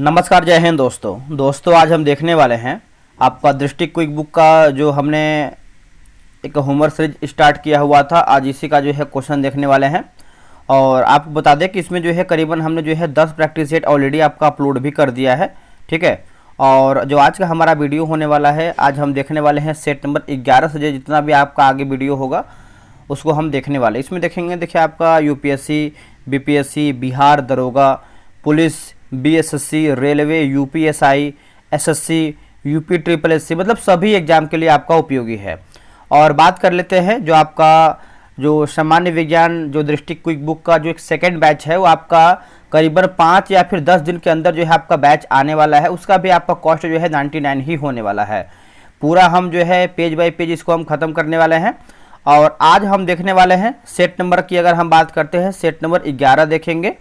नमस्कार, जय हिंद दोस्तों आज हम देखने वाले हैं आपका दृष्टि क्विक बुक का जो हमने एक होमवर्क सीरीज स्टार्ट किया हुआ था। आज इसी का जो है क्वेश्चन देखने वाले हैं। और आपको बता दें कि इसमें जो है करीबन हमने जो है 10 प्रैक्टिस सेट ऑलरेडी आपका अपलोड भी कर दिया है, ठीक है। और जो आज का हमारा वीडियो होने वाला है, आज हम देखने वाले हैं सेट नंबर 11 से जितना भी आपका आगे वीडियो होगा उसको हम देखने वाले। इसमें देखेंगे, देखिए आपका यूपीएससी, बीपीएससी, बिहार दरोगा, police, BSSC, railway, UPSI, SSC, UP triple SC, मतलब सभी एग्जाम के लिए आपका उपयोगी है। और बात कर लेते हैं जो आपका जो सामान्य विज्ञान जो दृष्टि क्विक बुक का जो एक सेकंड बैच है, वो आपका करीबन 5 या फिर 10 दिन के अंदर जो है आपका बैच आने वाला है। उसका भी आपका कॉस्ट जो है 99 ही होने वाला है। पूरा हम जो है पेज बाय पेज इसको हम ख़त्म करने वाले हैं। और आज हम देखने वाले हैं सेट नंबर की, अगर हम बात करते हैं सेट नंबर 11 देखेंगे,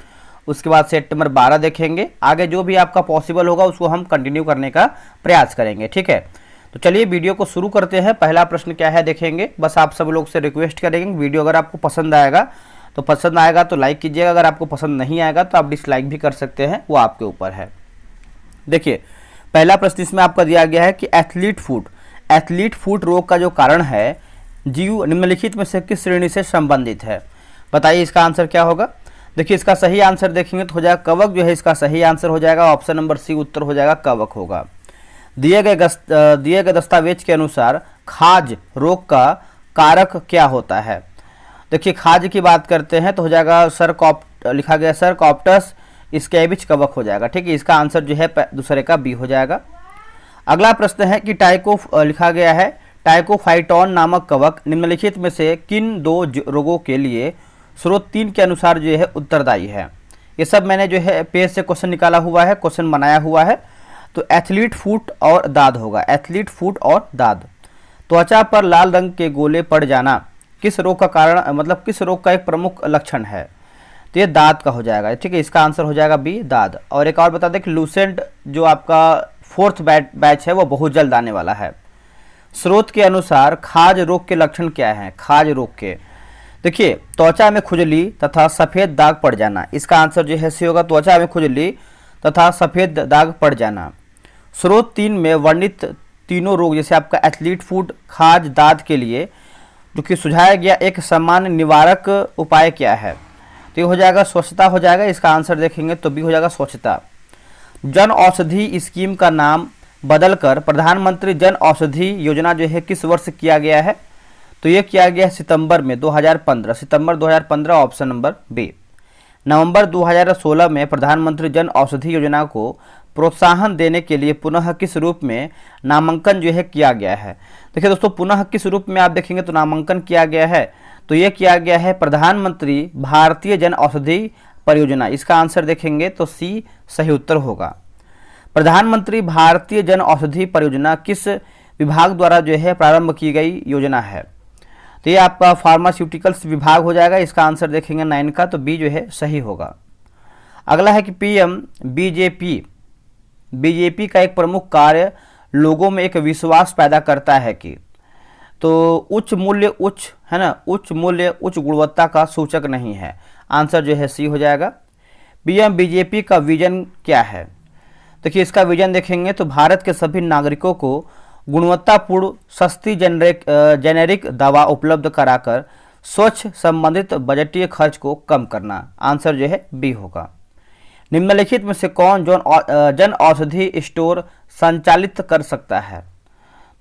उसके बाद सेट नंबर 12 देखेंगे। आगे जो भी आपका पॉसिबल होगा उसको हम कंटिन्यू करने का प्रयास करेंगे, ठीक है। तो चलिए वीडियो को शुरू करते हैं। पहला प्रश्न क्या है देखेंगे। बस आप सब लोग से रिक्वेस्ट करेंगे, वीडियो अगर आपको पसंद आएगा तो लाइक कीजिएगा, अगर आपको पसंद नहीं आएगा तो आप डिसलाइक भी कर सकते हैं, वो आपके ऊपर है। देखिए पहला प्रश्न इसमें आपका दिया गया है कि एथलीट फुट रोग का जो कारण है जीव निम्नलिखित में से किस श्रेणी से संबंधित है। बताइए इसका आंसर क्या होगा। देखिए इसका सही आंसर देखेंगे तो हो जाएगा कवक, जो है इसका सही आंसर हो जाएगा ऑप्शन नंबर सी, उत्तर हो जाएगा कवक होगा। दिए गए दस्तावेज के अनुसार खाज रोग का कारक क्या होता है। देखिए खाज की बात करते हैं तो हो जाएगा लिखा गया सरकॉप्टस स्कैबिच कवक हो जाएगा, ठीक है। इसका आंसर जो है दूसरे का बी हो जाएगा। अगला प्रश्न है कि लिखा गया है टाइकोफाइटॉन नामक कवक निम्नलिखित में से किन दो रोगों के लिए स्रोत 3 के अनुसार जो है उत्तरदायी है। ये सब मैंने जो है पेज से क्वेश्चन निकाला हुआ है, क्वेश्चन बनाया हुआ है। तो एथलीट फुट और दाद होगा, एथलीट फुट और दाद। त्वचा पर लाल रंग के गोले पड़ जाना किस रोग का कारण, मतलब किस रोग का एक प्रमुख लक्षण है। तो ये दाद का हो जाएगा, ठीक है। इसका आंसर हो जाएगा बी, दाद। और एक और बता दें कि लूसेंट जो आपका 4th बैच है वो बहुत जल्द आने वाला है। स्रोत के अनुसार खाज रोग के लक्षण क्या है। खाज रोग के देखिए त्वचा में खुजली तथा सफ़ेद दाग पड़ जाना, इसका आंसर जो है सी होगा, त्वचा में खुजली तथा सफ़ेद दाग पड़ जाना। स्रोत 3 में वर्णित तीनों रोग जैसे आपका एथलीट फुट, खाज, दाद के लिए जो कि सुझाया गया एक सामान्य निवारक उपाय क्या है। तो ये हो जाएगा स्वच्छता हो जाएगा। इसका आंसर देखेंगे तो भी हो जाएगा स्वच्छता। जन औषधि स्कीम का नाम बदलकर प्रधानमंत्री जन औषधि योजना जो है किस वर्ष किया गया है। तो ये किया गया है सितंबर में 2015, सितंबर 2015 ऑप्शन नंबर बी। नवंबर 2016 में प्रधानमंत्री जन औषधि योजना को प्रोत्साहन देने के लिए पुनः किस रूप में नामांकन जो है किया गया है। देखिए दोस्तों पुनः किस रूप में आप देखेंगे तो नामांकन किया गया है, तो ये किया गया है प्रधानमंत्री भारतीय जन औषधि परियोजना। इसका आंसर देखेंगे तो सी सही उत्तर होगा। प्रधानमंत्री भारतीय जन औषधि परियोजना किस विभाग द्वारा जो है प्रारंभ की गई योजना है। तो ये आपका फार्मास्यूटिकल्स विभाग हो जाएगा। इसका आंसर देखेंगे 9 का, तो बी जो है सही होगा। अगला है कि पीएम बीजेपी का एक प्रमुख कार्य लोगों में एक विश्वास पैदा करता है कि। तो उच्च मूल्य उच्च गुणवत्ता का सूचक नहीं है। आंसर जो है सी हो जाएगा। पीएम बीजेपी का विजन क्या है। देखिए इसका विजन देखेंगे तो भारत के सभी नागरिकों को गुणवत्तापूर्ण सस्ती जेनेरिक दवा उपलब्ध कराकर स्वच्छ संबंधित बजटीय खर्च को कम करना। आंसर जो है बी होगा। निम्नलिखित में से कौन जन औषधि स्टोर संचालित कर सकता है।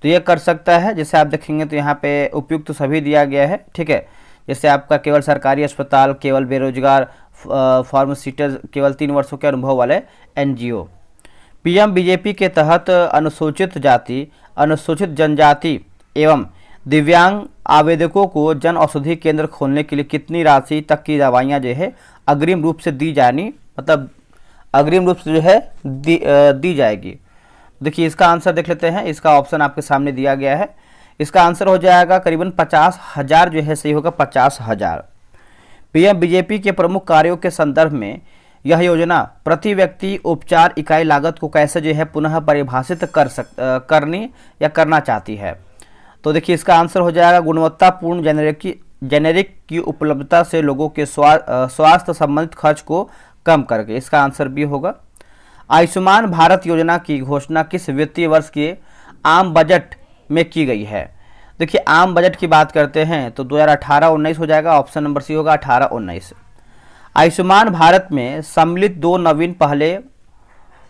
तो ये कर सकता है, जैसे आप देखेंगे तो यहाँ पे उपयुक्त तो सभी दिया गया है, ठीक है। जैसे आपका केवल सरकारी अस्पताल, केवल बेरोजगार, फार्मास्यूटिकल, केवल 3 वर्षों के अनुभव वाले एनजीओ। पीएम बीजेपी के तहत अनुसूचित जाति, अनुसूचित जनजाति एवं दिव्यांग आवेदकों को जन औषधि केंद्र खोलने के लिए कितनी राशि तक की दवाइयाँ जो है अग्रिम रूप से दी जानी, मतलब अग्रिम रूप से जो है दी जाएगी। देखिए इसका आंसर देख लेते हैं। इसका ऑप्शन आपके सामने दिया गया है। इसका आंसर हो जाएगा करीबन 50,000 जो है सही होगा, 50,000। पीएम बीजेपी के प्रमुख कार्यों के संदर्भ में यह योजना प्रति व्यक्ति उपचार इकाई लागत को कैसे जो है पुनः परिभाषित करना चाहती है। तो देखिए इसका आंसर हो जाएगा गुणवत्तापूर्ण जेनेरिक की उपलब्धता से लोगों के स्वास्थ्य संबंधित खर्च को कम करके। इसका आंसर बी होगा। आयुष्मान भारत योजना की घोषणा किस वित्तीय वर्ष के आम बजट में की गई है? देखिए आम बजट की बात करते हैं तो 2018-19 हो जाएगा, ऑप्शन नंबर सी होगा 18-19। आयुष्मान भारत में सम्मिलित दो नवीन पहलें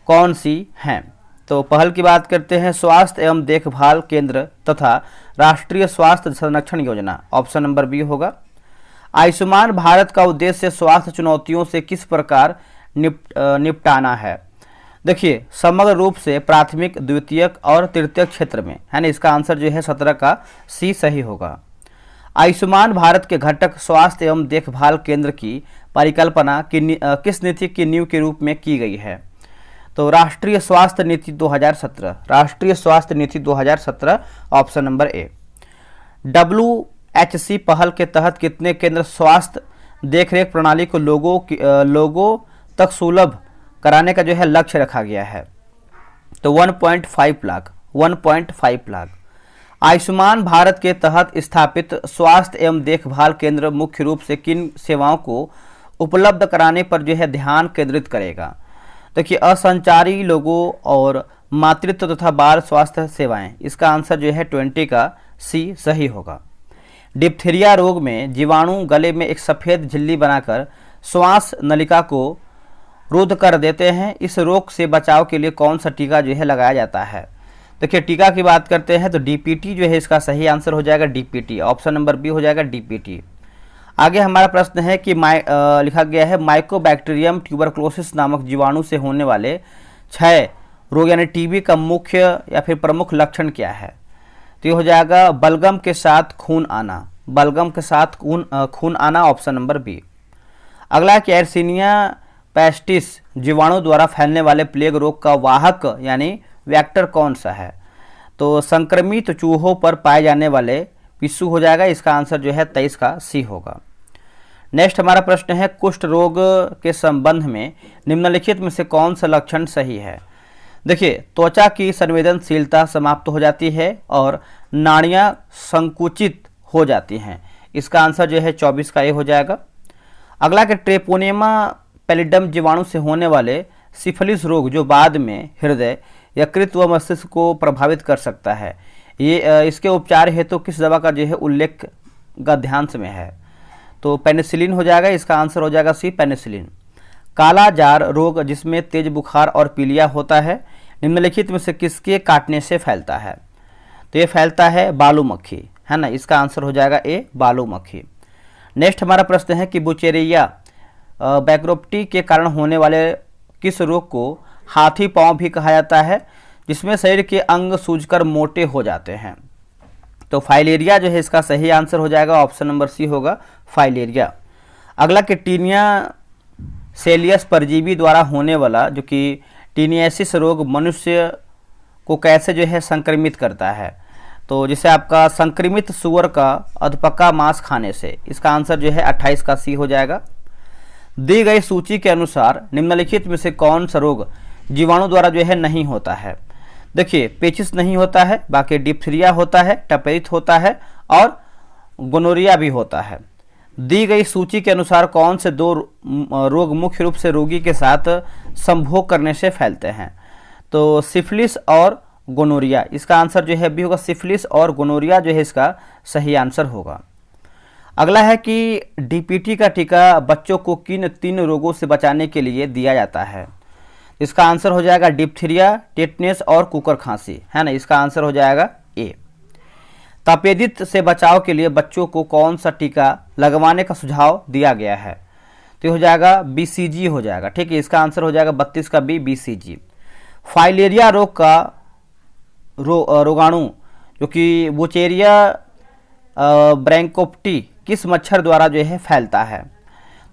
कौन सी हैं? तो पहल की बात करते हैं स्वास्थ्य एवं देखभाल केंद्र तथा राष्ट्रीय स्वास्थ्य संरक्षण योजना, ऑप्शन नंबर बी होगा। आयुष्मान भारत का उद्देश्य स्वास्थ्य चुनौतियों से किस प्रकार निपटाना है? देखिए समग्र रूप से प्राथमिक, द्वितीयक और तृतीयक क्षेत्र में, है ना। इसका आंसर जो है 17 का सी सही होगा। आयुष्मान भारत के घटक स्वास्थ्य एवं देखभाल केंद्र की परिकल्पना किस नीति की नींव के रूप में की गई है? तो राष्ट्रीय स्वास्थ्य नीति 2017, राष्ट्रीय स्वास्थ्य नीति 2017, ऑप्शन नंबर ए। WHC पहल के तहत कितने केंद्र स्वास्थ्य देखरेख प्रणाली को लोगों तक सुलभ कराने का जो है लक्ष्य रखा गया है? तो 1.5 लाख, 1.5 लाख। आयुष्मान भारत के तहत स्थापित स्वास्थ्य एवं देखभाल केंद्र मुख्य रूप से किन सेवाओं को उपलब्ध कराने पर जो है ध्यान केंद्रित करेगा? देखिए असंचारी लोगों और मातृत्व तथा बाल स्वास्थ्य सेवाएं, इसका आंसर जो है 20 का सी सही होगा। डिप्थीरिया रोग में जीवाणु गले में एक सफ़ेद झिल्ली बनाकर श्वास नलिका को रुद्ध कर देते हैं। इस रोग से बचाव के लिए कौन सा टीका जो है लगाया जाता है? देखिए टीका की बात करते हैं तो DPT जो है इसका सही आंसर हो जाएगा DPT, ऑप्शन नंबर बी हो जाएगा DPT। आगे हमारा प्रश्न है कि लिखा गया है माइकोबैक्टीरियम ट्यूबरक्लोसिस नामक जीवाणु से होने वाले क्षय रोग यानी TB का मुख्य या फिर प्रमुख लक्षण क्या है? तो ये हो जाएगा बलगम के साथ खून आना, बलगम के साथ खून आना, ऑप्शन नंबर बी। अगला है कि एर्सिनिया पेस्टिस जीवाणु द्वारा फैलने वाले प्लेग रोग का वाहक यानी वेक्टर कौन सा है? तो संक्रमित चूहों पर पाए जाने वाले पिस्सू हो जाएगा, इसका आंसर जो है 23 का सी होगा। नेक्स्ट हमारा प्रश्न है कुष्ठ रोग के संबंध में निम्नलिखित में से कौन सा लक्षण सही है? देखिए त्वचा की संवेदनशीलता समाप्त हो जाती है और नाड़ियाँ संकुचित हो जाती हैं, इसका आंसर जो है 24 का ए हो जाएगा। अगला के ट्रेपोनेमा पैलिडम जीवाणु से होने वाले सिफिलिस रोग जो बाद में हृदय, यकृत व मस्तिष्क को प्रभावित कर सकता है, ये इसके उपचार हेतु तो किस दवा का जो है उल्लेख गद्यांश में है? तो पेनिसिलिन हो जाएगा, इसका आंसर हो जाएगा सी पेनिसिलिन। काला जार रोग जिसमें तेज बुखार और पीलिया होता है निम्नलिखित में से किसके काटने से फैलता है? तो ये फैलता है बालू मक्खी, है ना, इसका आंसर हो जाएगा ए बालू मक्खी। नेक्स्ट हमारा प्रश्न है कि बुचेरिया बैक्रोप्टी के कारण होने वाले किस रोग को हाथी पांव भी कहा जाता है जिसमें शरीर के अंग सूजकर मोटे हो जाते हैं? तो फाइलेरिया जो है इसका सही आंसर हो जाएगा, ऑप्शन नंबर सी होगा फाइलेरिया। अगला कि टीनिया सेलियस परजीवी द्वारा होने वाला जो कि टीनियासिस रोग मनुष्य को कैसे जो है संक्रमित करता है? तो जिसे आपका संक्रमित सुअर का अधपका मांस खाने से, इसका आंसर जो है 28 का सी हो जाएगा। दी गई सूची के अनुसार निम्नलिखित में से कौन सा रोग जीवाणु द्वारा जो है नहीं होता है? देखिए पेचिस नहीं होता है, बाकी डिप्थीरिया होता है, टपेरित होता है और गोनोरिया भी होता है। दी गई सूची के अनुसार कौन से दो रोग मुख्य रूप से रोगी के साथ संभोग करने से फैलते हैं? तो सिफिलिस और गोनोरिया, इसका आंसर जो है बी होगा, सिफिलिस और गोनोरिया जो है इसका सही आंसर होगा। अगला है कि DPT का टीका बच्चों को किन 3 रोगों से बचाने के लिए दिया जाता है? इसका आंसर हो जाएगा डिप्थीरिया, टेटनेस और कुकर खांसी, है ना, इसका आंसर हो जाएगा ए। तपेदित से बचाव के लिए बच्चों को कौन सा टीका लगवाने का सुझाव दिया गया है? तो हो जाएगा BCG हो जाएगा, ठीक है, इसका आंसर हो जाएगा 32 का बी BCG। फाइलेरिया रोग का रोगाणु जो कि बुचेरिया ब्रैंकोप्टी किस मच्छर द्वारा जो है फैलता है?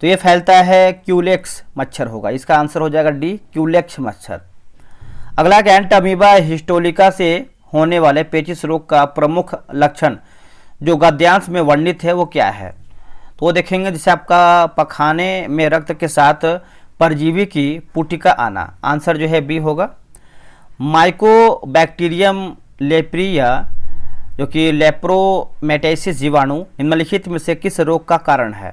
तो ये फैलता है क्यूलेक्स मच्छर होगा, इसका आंसर हो जाएगा डी क्यूलेक्स मच्छर। अगला एंटामीबा हिस्टोलिका से होने वाले पेचिस रोग का प्रमुख लक्षण जो गद्यांश में वर्णित है वो क्या है? तो वो देखेंगे जैसे आपका पखाने में रक्त के साथ परजीवी की पुटिका आना, आंसर जो है बी होगा। माइकोबैक्टीरियम लेप्रिया जो कि लेप्रोमेटाइसिस जीवाणु निम्नलिखित में से किस रोग का कारण है?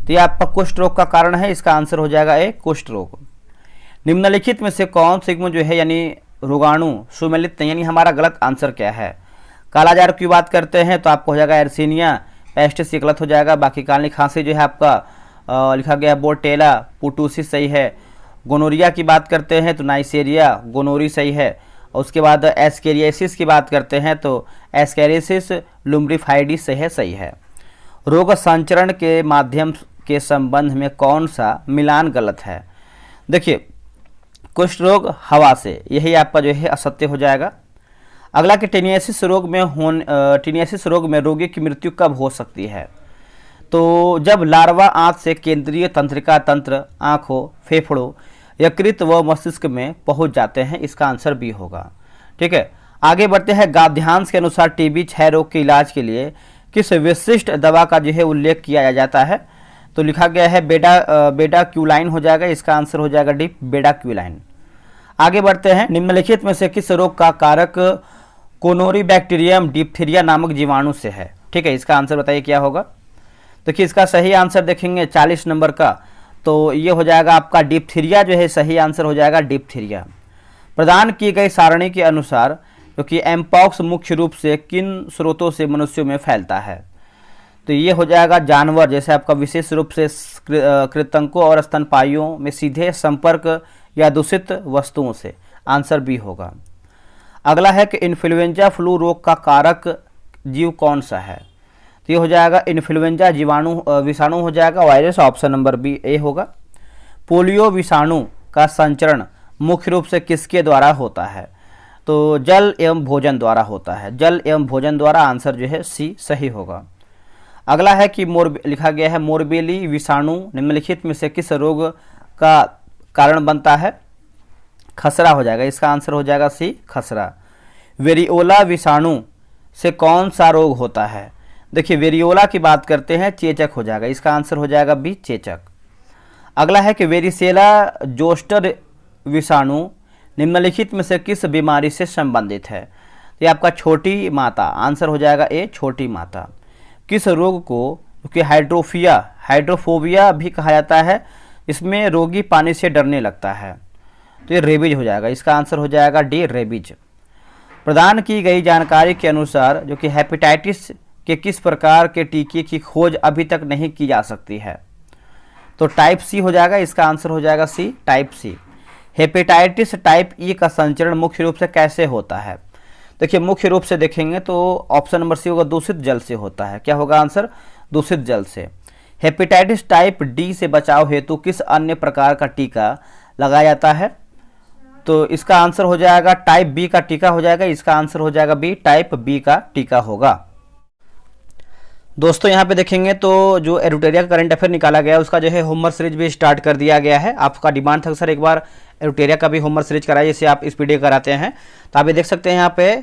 तो ये आपका कुष्ठ रोग का कारण है, इसका आंसर हो जाएगा ए कुष्ठ रोग। निम्नलिखित में से कौन से युग्म जो है यानी रोगाणु सुमेलित नहीं, यानी हमारा गलत आंसर क्या है। कालाजार की बात करते हैं तो आपको हो जाएगा एर्सिनिया पेस्टिस, ये गलत हो जाएगा। बाकी काली खांसी जो है आपका लिखा गया बोर्टेला पुटूसिस सही है। गोनोरिया की बात करते हैं तो नाइसेरिया गोनोरी सही है। और उसके बाद एस्केरियासिस की बात करते हैं तो एस्केरियासिस लुम्ब्रिफाइडिस सही है। रोग संचरण के माध्यम के संबंध में कौन सा मिलान गलत है। देखिए कुष्ठ रोग हवा से, यही आपका जो है असत्य हो जाएगा। अगला कि टेनियासिस रोग में रोगी की मृत्यु कब हो सकती है। तो जब लार्वा आंत से केंद्रीय तंत्रिका तंत्र, आँखों, फेफड़ों, यकृत व मस्तिष्क में पहुंच जाते हैं, इसका आंसर बी होगा। ठीक है, आगे बढ़ते हैं। गाद्यांश के अनुसार टीबी क्षय रोग के इलाज के लिए किस विशिष्ट दवा का जो है उल्लेख किया जाता है। तो लिखा गया है बेडाक्यूलाइन हो जाएगा, इसका आंसर हो जाएगा डी बेडाक्यूलाइन। आगे बढ़ते हैं। निम्नलिखित में से किस रोग का कारक कोनोरीबैक्टीरियम डिप्थीरिया नामक जीवाणु से है। ठीक है, इसका आंसर बताइए क्या होगा। देखिए इसका सही आंसर देखेंगे 40 नंबर का, तो ये हो जाएगा आपका डिप्थीरिया जो है सही आंसर हो जाएगा डिप्थीरिया। प्रदान की गई सारणी के अनुसार क्योंकि एमपॉक्स मुख्य रूप से किन स्रोतों से मनुष्यों में फैलता है। तो ये हो जाएगा जानवर, जैसे आपका विशेष रूप से कृंतकों और स्तनपायियों में सीधे संपर्क या दूषित वस्तुओं से, आंसर बी होगा। अगला है कि इन्फ्लुएंजा फ्लू रोग का कारक जीव कौन सा है। तो ये हो जाएगा इन्फ्लुएंजा विषाणु हो जाएगा, वायरस, ऑप्शन नंबर बी ए होगा। पोलियो विषाणु का संचरण मुख्य रूप से किसके द्वारा होता है। तो जल एवं भोजन द्वारा होता है, जल एवं भोजन द्वारा, आंसर जो है सी सही होगा। अगला है कि लिखा गया है मोरबेली विषाणु निम्नलिखित में से किस रोग का कारण बनता है। खसरा हो जाएगा, इसका आंसर हो जाएगा सी खसरा। वेरियोला विषाणु से कौन सा रोग होता है। देखिए वेरियोला की बात करते हैं, चेचक हो जाएगा, इसका आंसर हो जाएगा बी चेचक। अगला है कि वेरिसेला जोस्टर विषाणु निम्नलिखित में से किस बीमारी से संबंधित है। ये आपका छोटी माता, आंसर हो जाएगा ए छोटी माता। किस रोग को क्योंकि हाइड्रोफोबिया भी कहा जाता है, इसमें रोगी पानी से डरने लगता है, तो ये रेबीज हो जाएगा, इसका आंसर हो जाएगा डी रेबीज। प्रदान की गई जानकारी के अनुसार जो कि हेपेटाइटिस के किस प्रकार के टीके की खोज अभी तक नहीं की जा सकती है। तो टाइप सी हो जाएगा, इसका आंसर हो जाएगा C type C. Hepatitis type E का संचरण मुख्य रूप से कैसे होता है। देखिए मुख्य रूप से देखेंगे तो ऑप्शन नंबर सी होगा, दूषित जल से होता है। क्या होगा आंसर, दूषित जल से। हेपेटाइटिस टाइप डी से बचाव हेतु किस अन्य प्रकार का टीका लगाया जाता है। तो इसका आंसर हो जाएगा टाइप बी का टीका हो जाएगा, इसका आंसर हो जाएगा बी टाइप बी का टीका होगा। दोस्तों यहाँ पे देखेंगे तो जो एरुटेरिया का करंट अफेयर निकाला गया है उसका जो है होमवर्क सीरीज भी स्टार्ट कर दिया गया है। आपका डिमांड था सर एक बार एरुटेरिया का भी होमवर्क सीरीज कराइए, जिससे आप इस पीडीएफ कराते हैं। तो आप ये देख सकते हैं यहाँ पे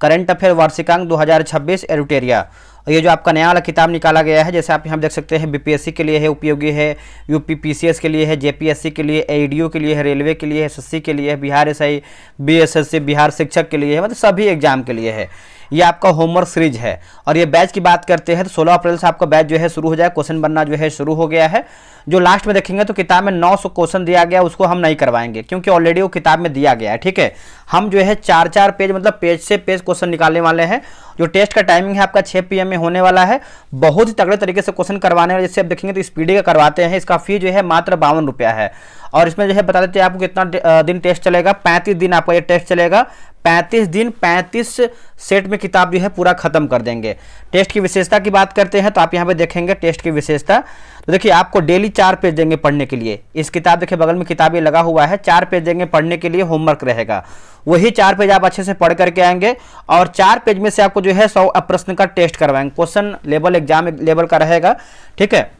करंट अफेयर वार्षिकांक 2026 एरुटेरिया, और ये जो आपका नया वाला किताब निकाला गया है, जैसे आप यहाँ देख सकते हैं बीपीएससी के लिए है, उपयोगी है, यूपीपीसीएस के लिए है, जेपीएससी के लिए, एईडीओ के लिए है, रेलवे के लिए है, एसएससी के लिए है, बिहार एसआई, बीएसएससी, बिहार शिक्षक के लिए है, मतलब सभी एग्जाम के लिए है। ये आपका होमवर्क सीरीज है। और ये बैच की बात करते हैं तो 16 अप्रैल से आपका बैच जो है शुरू हो जाए, क्वेश्चन बनना जो है शुरू हो गया है। जो लास्ट में देखेंगे तो किताब में 900 क्वेश्चन दिया गया, उसको हम नहीं करवाएंगे क्योंकि ऑलरेडी वो किताब में दिया गया है। ठीक है, हम जो है 4-4 पेज मतलब पेज से पेज क्वेश्चन निकालने वाले हैं। जो टेस्ट का टाइमिंग है आपका 6 PM में होने वाला है। बहुत ही तगड़े तरीके से क्वेश्चन करवाने वाले, जैसे आप देखेंगे तो स्पीडी का करवाते हैं। इसका फी जो है मात्र 52 रुपया है। और इसमें जो है बता देते हैं आपको कितना दिन टेस्ट चलेगा। 35 दिन आपका ये टेस्ट चलेगा। 35 दिन 35 सेट में किताब जो है पूरा खत्म कर देंगे। टेस्ट की विशेषता की बात करते हैं तो आप यहाँ पे देखेंगे टेस्ट की विशेषता। तो देखिए आपको डेली 4 पेज देंगे पढ़ने के लिए। इस किताब देखिए बगल में किताब ये लगा हुआ है, 4 पेज देंगे पढ़ने के लिए, होमवर्क रहेगा। वही 4 पेज आप अच्छे से पढ़ करके आएंगे और 4 पेज में से आपको जो है 100 प्रश्न का टेस्ट करवाएंगे। क्वेश्चन लेवल एग्जाम लेवल का रहेगा। ठीक है,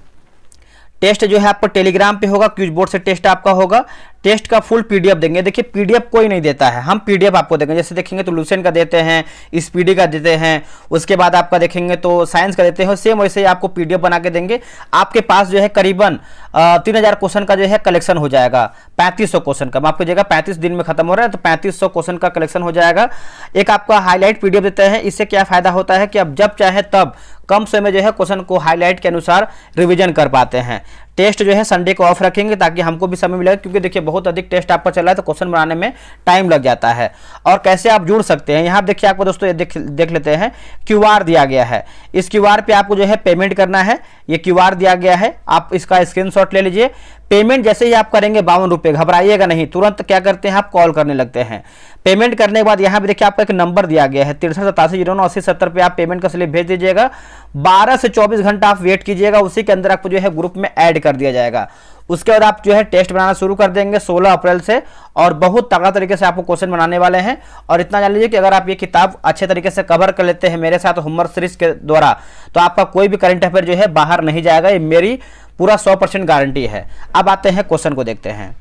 टेस्ट जो है आपको टेलीग्राम पे होगा, क्यूज बोर्ड से टेस्ट आपका होगा। टेस्ट का फुल पीडीएफ देंगे। देखिए पीडीएफ कोई नहीं देता है, हम पीडीएफ आपको देंगे। जैसे देखेंगे तो लूसेंट का देते हैं, स्पीडी का देते हैं, उसके बाद आपका देखेंगे तो साइंस का देते हैं, सेम वैसे ही आपको पीडीएफ बना के देंगे। आपके पास जो है करीबन 3000 क्वेश्चन का जो है कलेक्शन हो जाएगा। 3500 क्वेश्चन का, माफ कीजिएगा 35 दिन में खत्म हो रहा है तो 3500 क्वेश्चन का कलेक्शन हो जाएगा। एक आपका हाईलाइट पीडीएफ देते हैं। इससे क्या फायदा होता है कि आप जब चाहे तब कम समय में जो है क्वेश्चन को हाईलाइट के अनुसार रिवीजन कर पाते हैं। टेस्ट जो है संडे को ऑफ रखेंगे ताकि हमको भी समय मिलेगा, क्योंकि देखिए बहुत अधिक टेस्ट आपका चल रहा है तो क्वेश्चन बनाने में टाइम लग जाता है। और कैसे आप जुड़ सकते हैं, यहाँ देखिए आपको दोस्तों देख लेते हैं, QR दिया गया है। इस QR पे आपको जो है पेमेंट करना है, ये QR दिया गया है, आप इसका स्क्रीनशॉट ले लीजिए। पेमेंट जैसे ही आप करेंगे 52 रुपये, घबराइएगा नहीं, तुरंत क्या करते हैं आप कॉल करने लगते हैं। पेमेंट करने के बाद यहाँ पे देखिए आपका एक नंबर दिया गया है 6387098070 पे आप पेमेंट का स्लिप भेज दीजिएगा। 12 से 24 घंटा आप वेट कीजिएगा, उसी के अंदर आपको जो है ग्रुप में ऐड कर दिया जाएगा। उसके बाद आप जो है टेस्ट बनाना शुरू कर देंगे 16 अप्रैल से, और बहुत तगड़ा तरीके से आपको क्वेश्चन बनाने वाले हैं। और इतना जान लीजिए कि अगर आप ये किताब अच्छे तरीके से कवर कर लेते हैं मेरे साथ होमवर्क सीरीज के द्वारा, तो आपका कोई भी करंट अफेयर जो है बाहर नहीं जाएगा, ये मेरी पूरा 100% गारंटी है। अब आते हैं क्वेश्चन को देखते हैं।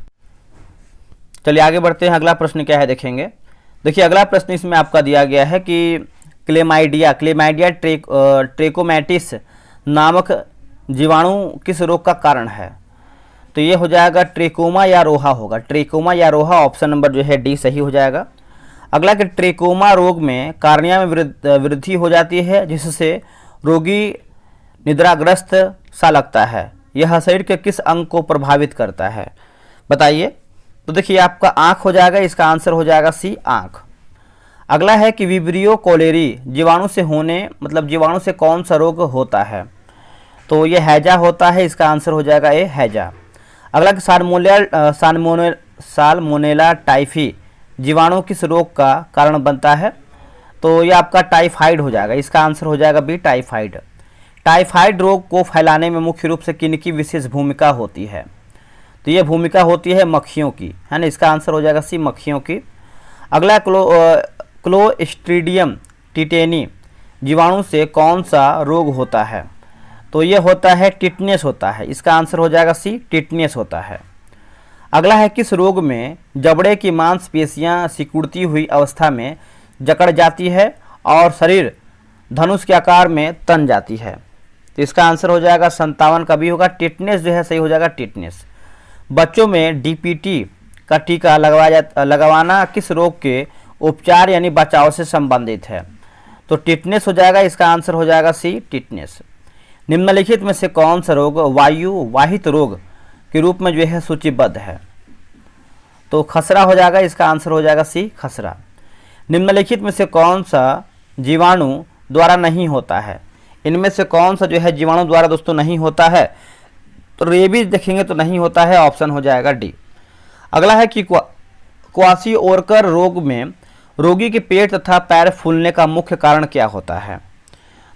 चलिए आगे बढ़ते हैं, अगला प्रश्न क्या है देखेंगे। देखिए अगला प्रश्न इसमें आपका दिया गया है कि क्लेमाइडिया ट्रेकोमैटिस नामक जीवाणु किस रोग का कारण है। तो ये हो जाएगा ट्रेकोमा या रोहा होगा, ट्रेकोमा या रोहा, ऑप्शन नंबर जो है डी सही हो जाएगा। अगला कि ट्रेकोमा रोग में कार्निया में वृद्धि हो जाती है, जिससे रोगी निद्राग्रस्त सा लगता है। यह शरीर के किस अंग को प्रभावित करता है, बताइए। तो देखिए आपका आँख हो जाएगा, इसका आंसर हो जाएगा सी, आँख। अगला है कि विब्रियो कोलेरी जीवाणु से जीवाणु से कौन सा रोग होता है। तो ये हैजा होता है, इसका आंसर हो जाएगा ए, हैजा। अगला कि साल्मोनेला टाइफी जीवाणु किस रोग का कारण बनता है। तो ये आपका टाइफाइड हो जाएगा, इसका आंसर हो जाएगा बी, टाइफाइड। टाइफाइड रोग को फैलाने में मुख्य रूप से किनकी विशेष भूमिका होती है। तो ये भूमिका होती है मक्खियों की, है ना, इसका आंसर हो जाएगा सी, मक्खियों की। अगला क्लोस्ट्रीडियम टिटेनी जीवाणु से कौन सा रोग होता है। तो ये होता है टिटनेस होता है, इसका आंसर हो जाएगा सी, टिटनेस होता है। अगला है किस रोग में जबड़े की मांसपेशियां सिकुड़ती हुई अवस्था में जकड़ जाती है और शरीर धनुष के आकार में तन जाती है। तो इसका आंसर हो जाएगा 57 का भी होगा, टिटनेस जो है सही हो जाएगा, टिटनेस। बच्चों में DPT का टीका लगवाना किस रोग के उपचार यानी बचाव से संबंधित है। तो टिटनेस हो जाएगा, इसका आंसर हो जाएगा सी, टिटनेस। निम्नलिखित में से कौन सा रोग वायु वाहित रोग के रूप में जो है सूचीबद्ध है। तो खसरा हो जाएगा, इसका आंसर हो जाएगा सी, खसरा। निम्नलिखित में से कौन सा जीवाणु द्वारा नहीं होता है। इनमें से कौन सा जो है जीवाणु द्वारा दोस्तों नहीं होता है। तो रेबीज देखेंगे तो नहीं होता है, ऑप्शन हो जाएगा डी। अगला है कि क्वाशियोर्कर रोग में रोगी के पेट तथा पैर फूलने का मुख्य कारण क्या होता है।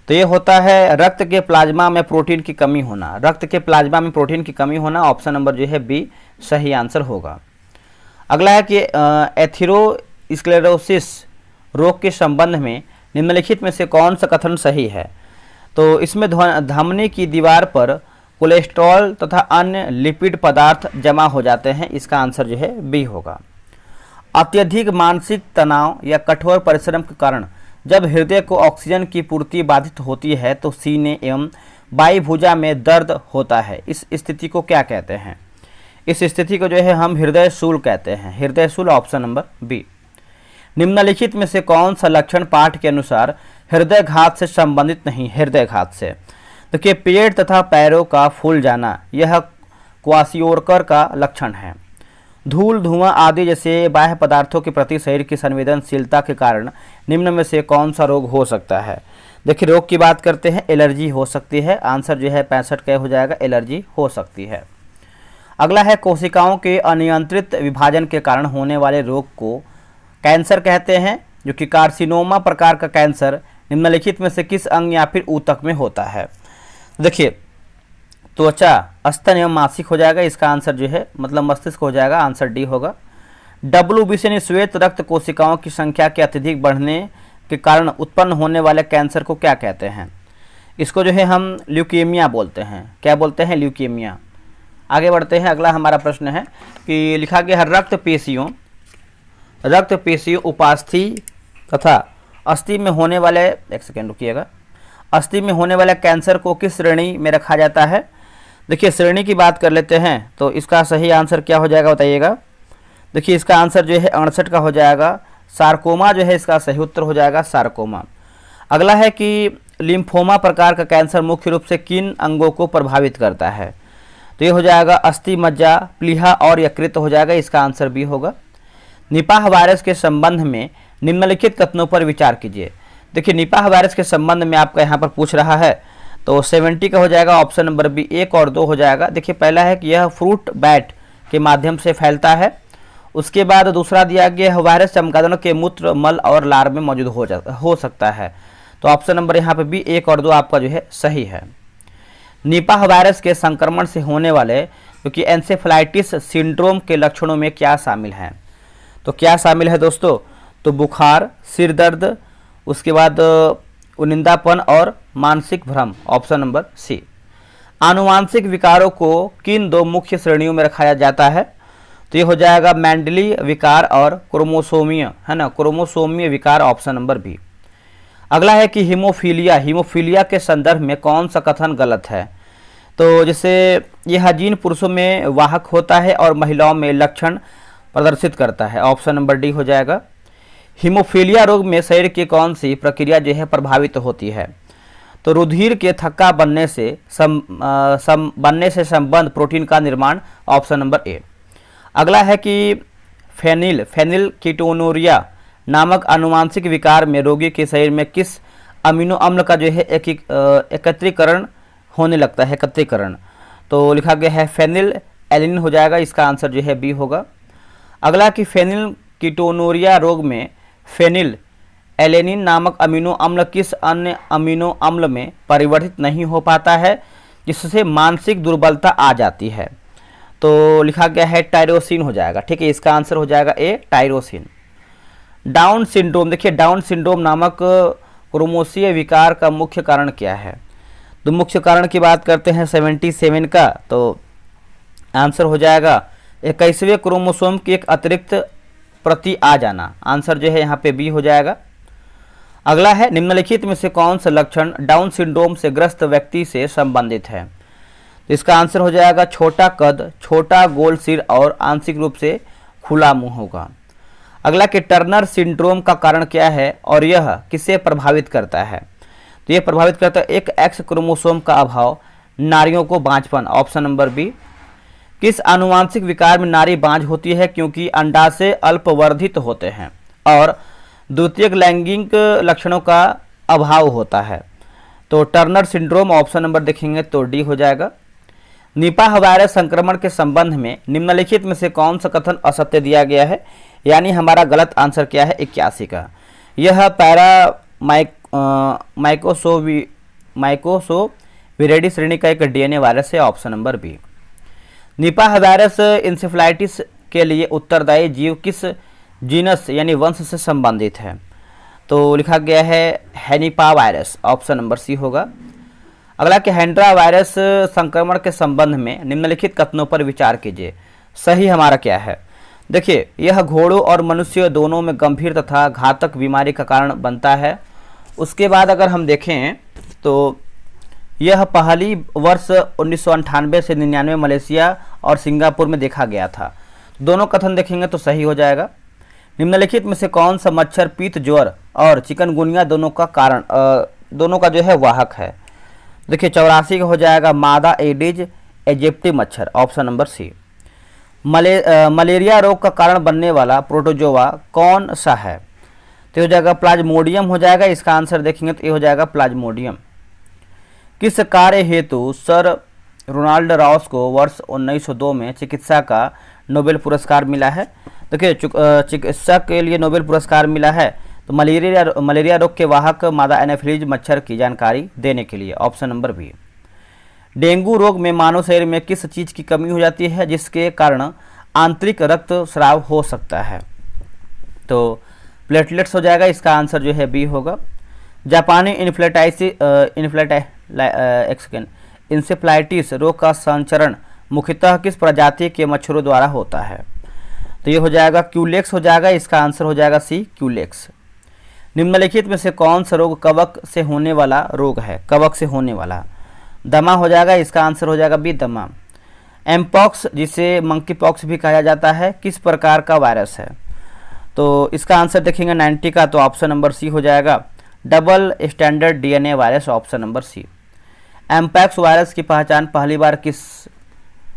तो ये होता है रक्त के प्लाज्मा में प्रोटीन की कमी होना, रक्त के प्लाज्मा में प्रोटीन की कमी होना, ऑप्शन नंबर जो है बी सही आंसर होगा। अगला है कि एथेरोस्क्लेरोसिस रोग के संबंध में निम्नलिखित में से कौन सा कथन सही है। तो इसमें धमनी की दीवार पर कोलेस्ट्रॉल तथा अन्य लिपिड पदार्थ जमा हो जाते हैं, इसका आंसर जो है बी होगा। अत्यधिक मानसिक तनाव या कठोर परिश्रम के कारण जब हृदय को ऑक्सीजन की पूर्ति बाधित होती है तो सीने एवं बाई भुजा में दर्द होता है, इस स्थिति को क्या कहते हैं। इस स्थिति को जो है हम हृदय शूल कहते हैं, हृदय शूल, ऑप्शन नंबर बी। निम्नलिखित में से कौन सा लक्षण पाठ के अनुसार हृदय घात से संबंधित नहीं, हृदय घात से। देखिए पेट तथा पैरों का फूल जाना यह क्वाशियोर्कर का लक्षण है। धूल धुआं आदि जैसे बाह्य पदार्थों के प्रति शरीर की संवेदनशीलता के कारण निम्न में से कौन सा रोग हो सकता है। देखिए रोग की बात करते हैं, एलर्जी हो सकती है, आंसर जो है 65 का हो जाएगा, एलर्जी हो सकती है। अगला है कोशिकाओं के अनियंत्रित विभाजन के कारण होने वाले रोग को कैंसर कहते हैं, जो कि कार्सिनोमा प्रकार का कैंसर निम्नलिखित में से किस अंग या फिर ऊतक में होता है। देखिए त्वचा, स्तन एवं मासिक हो जाएगा, इसका आंसर जो है मस्तिष्क हो जाएगा, आंसर डी होगा। WBC यानी श्वेत रक्त कोशिकाओं की संख्या के अत्यधिक बढ़ने के कारण उत्पन्न होने वाले कैंसर को क्या कहते हैं। इसको जो है हम ल्यूकेमिया बोलते हैं, क्या बोलते हैं, ल्यूकेमिया। आगे बढ़ते हैं, अगला हमारा प्रश्न है कि लिखा गया है रक्त पेशियों उपास्थि तथा अस्थि में होने वाले, एक सेकेंड रुकिएगा, अस्थि में होने वाले कैंसर को किस श्रेणी में रखा जाता है। देखिए श्रेणी की बात कर लेते हैं तो इसका सही आंसर क्या हो जाएगा बताइएगा। देखिए इसका आंसर जो है 68 का हो जाएगा, सार्कोमा जो है इसका सही उत्तर हो जाएगा, सार्कोमा। अगला है कि लिम्फोमा प्रकार का कैंसर मुख्य रूप से किन अंगों को प्रभावित करता है। तो ये हो जाएगा अस्थि मज्जा, प्लीहा और यकृत हो जाएगा, इसका आंसर बी होगा। निपाह वायरस के संबंध में निम्नलिखित कथनों पर विचार कीजिए। देखिए निपाह वायरस के संबंध में आपका यहाँ पर पूछ रहा है, तो 70 का हो जाएगा ऑप्शन नंबर बी, 1 और 2 हो जाएगा। देखिए पहला है कि यह फ्रूट बैट के माध्यम से फैलता है। उसके बाद दूसरा दिया गया है वायरस चमगादड़ों के मूत्र, मल और लार में मौजूद हो सकता है। तो ऑप्शन नंबर यहाँ पे बी 1 और 2 आपका जो है सही है। निपाह वायरस के संक्रमण से होने वाले क्योंकि एन्सेफेलाइटिस सिंड्रोम के लक्षणों में क्या शामिल हैं? तो क्या शामिल है दोस्तों? तो बुखार, सिर दर्द, उसके बाद उनिंदापन और मानसिक भ्रम, ऑप्शन नंबर सी। आनुवांशिक विकारों को किन दो मुख्य श्रेणियों में रखा जाता है? तो ये हो जाएगा मैंडली विकार और क्रोमोसोमीय, है ना, क्रोमोसोमीय विकार, ऑप्शन नंबर बी। अगला है कि हीमोफीलिया, हीमोफीलिया के संदर्भ में कौन सा कथन गलत है? तो जैसे यह जीन पुरुषों में वाहक होता है और महिलाओं में लक्षण प्रदर्शित करता है, ऑप्शन नंबर डी हो जाएगा। हीमोफीलिया रोग में शरीर की कौन सी प्रक्रिया जो है प्रभावित होती है? तो रुधिर के थक्का बनने से संबंध प्रोटीन का निर्माण, ऑप्शन नंबर ए। अगला है कि फेनिल कीटोनुरिया नामक आनुवांशिक विकार में रोगी के शरीर में किस अमीनो अम्ल का जो है एकत्रीकरण होने लगता है, एकत्रीकरण? तो लिखा गया है फेनिल एलिन हो जाएगा, इसका आंसर जो है बी होगा। अगला कि फेनिल कीटोनुरिया रोग में फेनिल एलेनिन नामक अमीनो अम्ल किस अन्य अमीनो अम्ल में परिवर्तित नहीं हो पाता है जिससे मानसिक दुर्बलता आ जाती है? तो लिखा गया है टायरोसिन हो जाएगा, ठीक है, इसका आंसर हो जाएगा ए, टायरोसिन। डाउन सिंड्रोम, देखिए डाउन सिंड्रोम नामक क्रोमोसीय विकार का मुख्य कारण क्या है? तो मुख्य कारण की बात करते हैं 77 का, तो आंसर हो जाएगा 21वें क्रोमोसोम की एक अतिरिक्त प्रति आ जाना, आंसर जो है यहाँ पे बी हो जाएगा। अगला है निम्नलिखित में से कौन सा लक्षण डाउन सिंड्रोम से ग्रस्त व्यक्ति से संबंधित है? तो इसका आंसर हो जाएगा छोटा कद, छोटा गोल सिर और आंशिक रूप से खुला मुंह होगा। अगला कि टर्नर सिंड्रोम का कारण क्या है और यह किसे प्रभावित करता है? तो यह प्रभावित करता है एक एक्स क्रोमोसोम का अभाव, नारियों को बांझपन, ऑप्शन नंबर बी। किस आनुवांशिक विकार में नारी बांझ होती है? क्योंकि अंडाशय अल्पवर्धित होते हैं और द्वितीयक लैंगिक लक्षणों का अभाव होता है। तो टर्नर सिंड्रोम, ऑप्शन नंबर देखेंगे तो डी हो जाएगा। निपाह वायरस संक्रमण के संबंध में निम्नलिखित में से कौन सा कथन असत्य दिया गया है? यानी हमारा गलत आंसर क्या है 81 का। यह माइकोसोविरिडी श्रेणी का एक डीएनए वायरस है, option number B. Nipah virus encephalitis के लिए उत्तरदायी जीव किस जीनस यानी वंश से संबंधित है? तो लिखा गया है हैनिपा वायरस, ऑप्शन नंबर सी होगा। अगला कि हैंड्रा वायरस संक्रमण के संबंध में निम्नलिखित कथनों पर विचार कीजिए, सही हमारा क्या है? देखिए यह घोड़ों और मनुष्य दोनों में गंभीर तथा घातक बीमारी का कारण बनता है। उसके बाद अगर हम देखें तो यह पहली वर्ष 1998 से 99 मलेशिया और सिंगापुर में देखा गया था। दोनों कथन देखेंगे तो सही हो जाएगा। निम्नलिखित में से कौन सा मच्छर पीत ज्वर और चिकनगुनिया दोनों का जो है वाहक है? देखिए 84 का हो जाएगा मादा एडिज एजिप्टी मच्छर, ऑप्शन नंबर सी। मलेरिया रोग का कारण बनने वाला प्रोटोजोआ कौन सा है? तो हो जाएगा प्लाज्मोडियम हो जाएगा, इसका आंसर देखेंगे तो ये हो जाएगा प्लाज्मोडियम। किस कार्य हेतु सर रोनाल्ड रॉस को वर्ष 1902 में चिकित्सा का नोबेल पुरस्कार मिला है? देखिए चिकित्सा के लिए नोबेल पुरस्कार मिला है तो मलेरिया रोग के वाहक मादा एनाफिलीज मच्छर की जानकारी देने के लिए, ऑप्शन नंबर बी। डेंगू रोग में मानव शरीर में किस चीज़ की कमी हो जाती है जिसके कारण आंतरिक रक्त स्राव हो सकता है? तो प्लेटलेट्स हो जाएगा, इसका आंसर जो है बी होगा। जापानी इंसेफ्लाइटिस रोग का संचरण मुख्यतः किस प्रजाति के मच्छरों द्वारा होता है? तो ये हो जाएगा क्यूलेक्स हो जाएगा, इसका आंसर हो जाएगा सी, क्यूलेक्स। निम्नलिखित में से कौन सा रोग कवक से होने वाला रोग है? कवक से होने वाला दमा हो जाएगा, इसका आंसर हो जाएगा बी, दमा। एमपॉक्स जिसे मंकी पॉक्स भी कहा जाता है किस प्रकार का वायरस है? तो इसका आंसर देखेंगे 90 का, तो ऑप्शन नंबर सी हो जाएगा double standard DNA virus, option number C. Mpox virus की पहचान पहली बार किस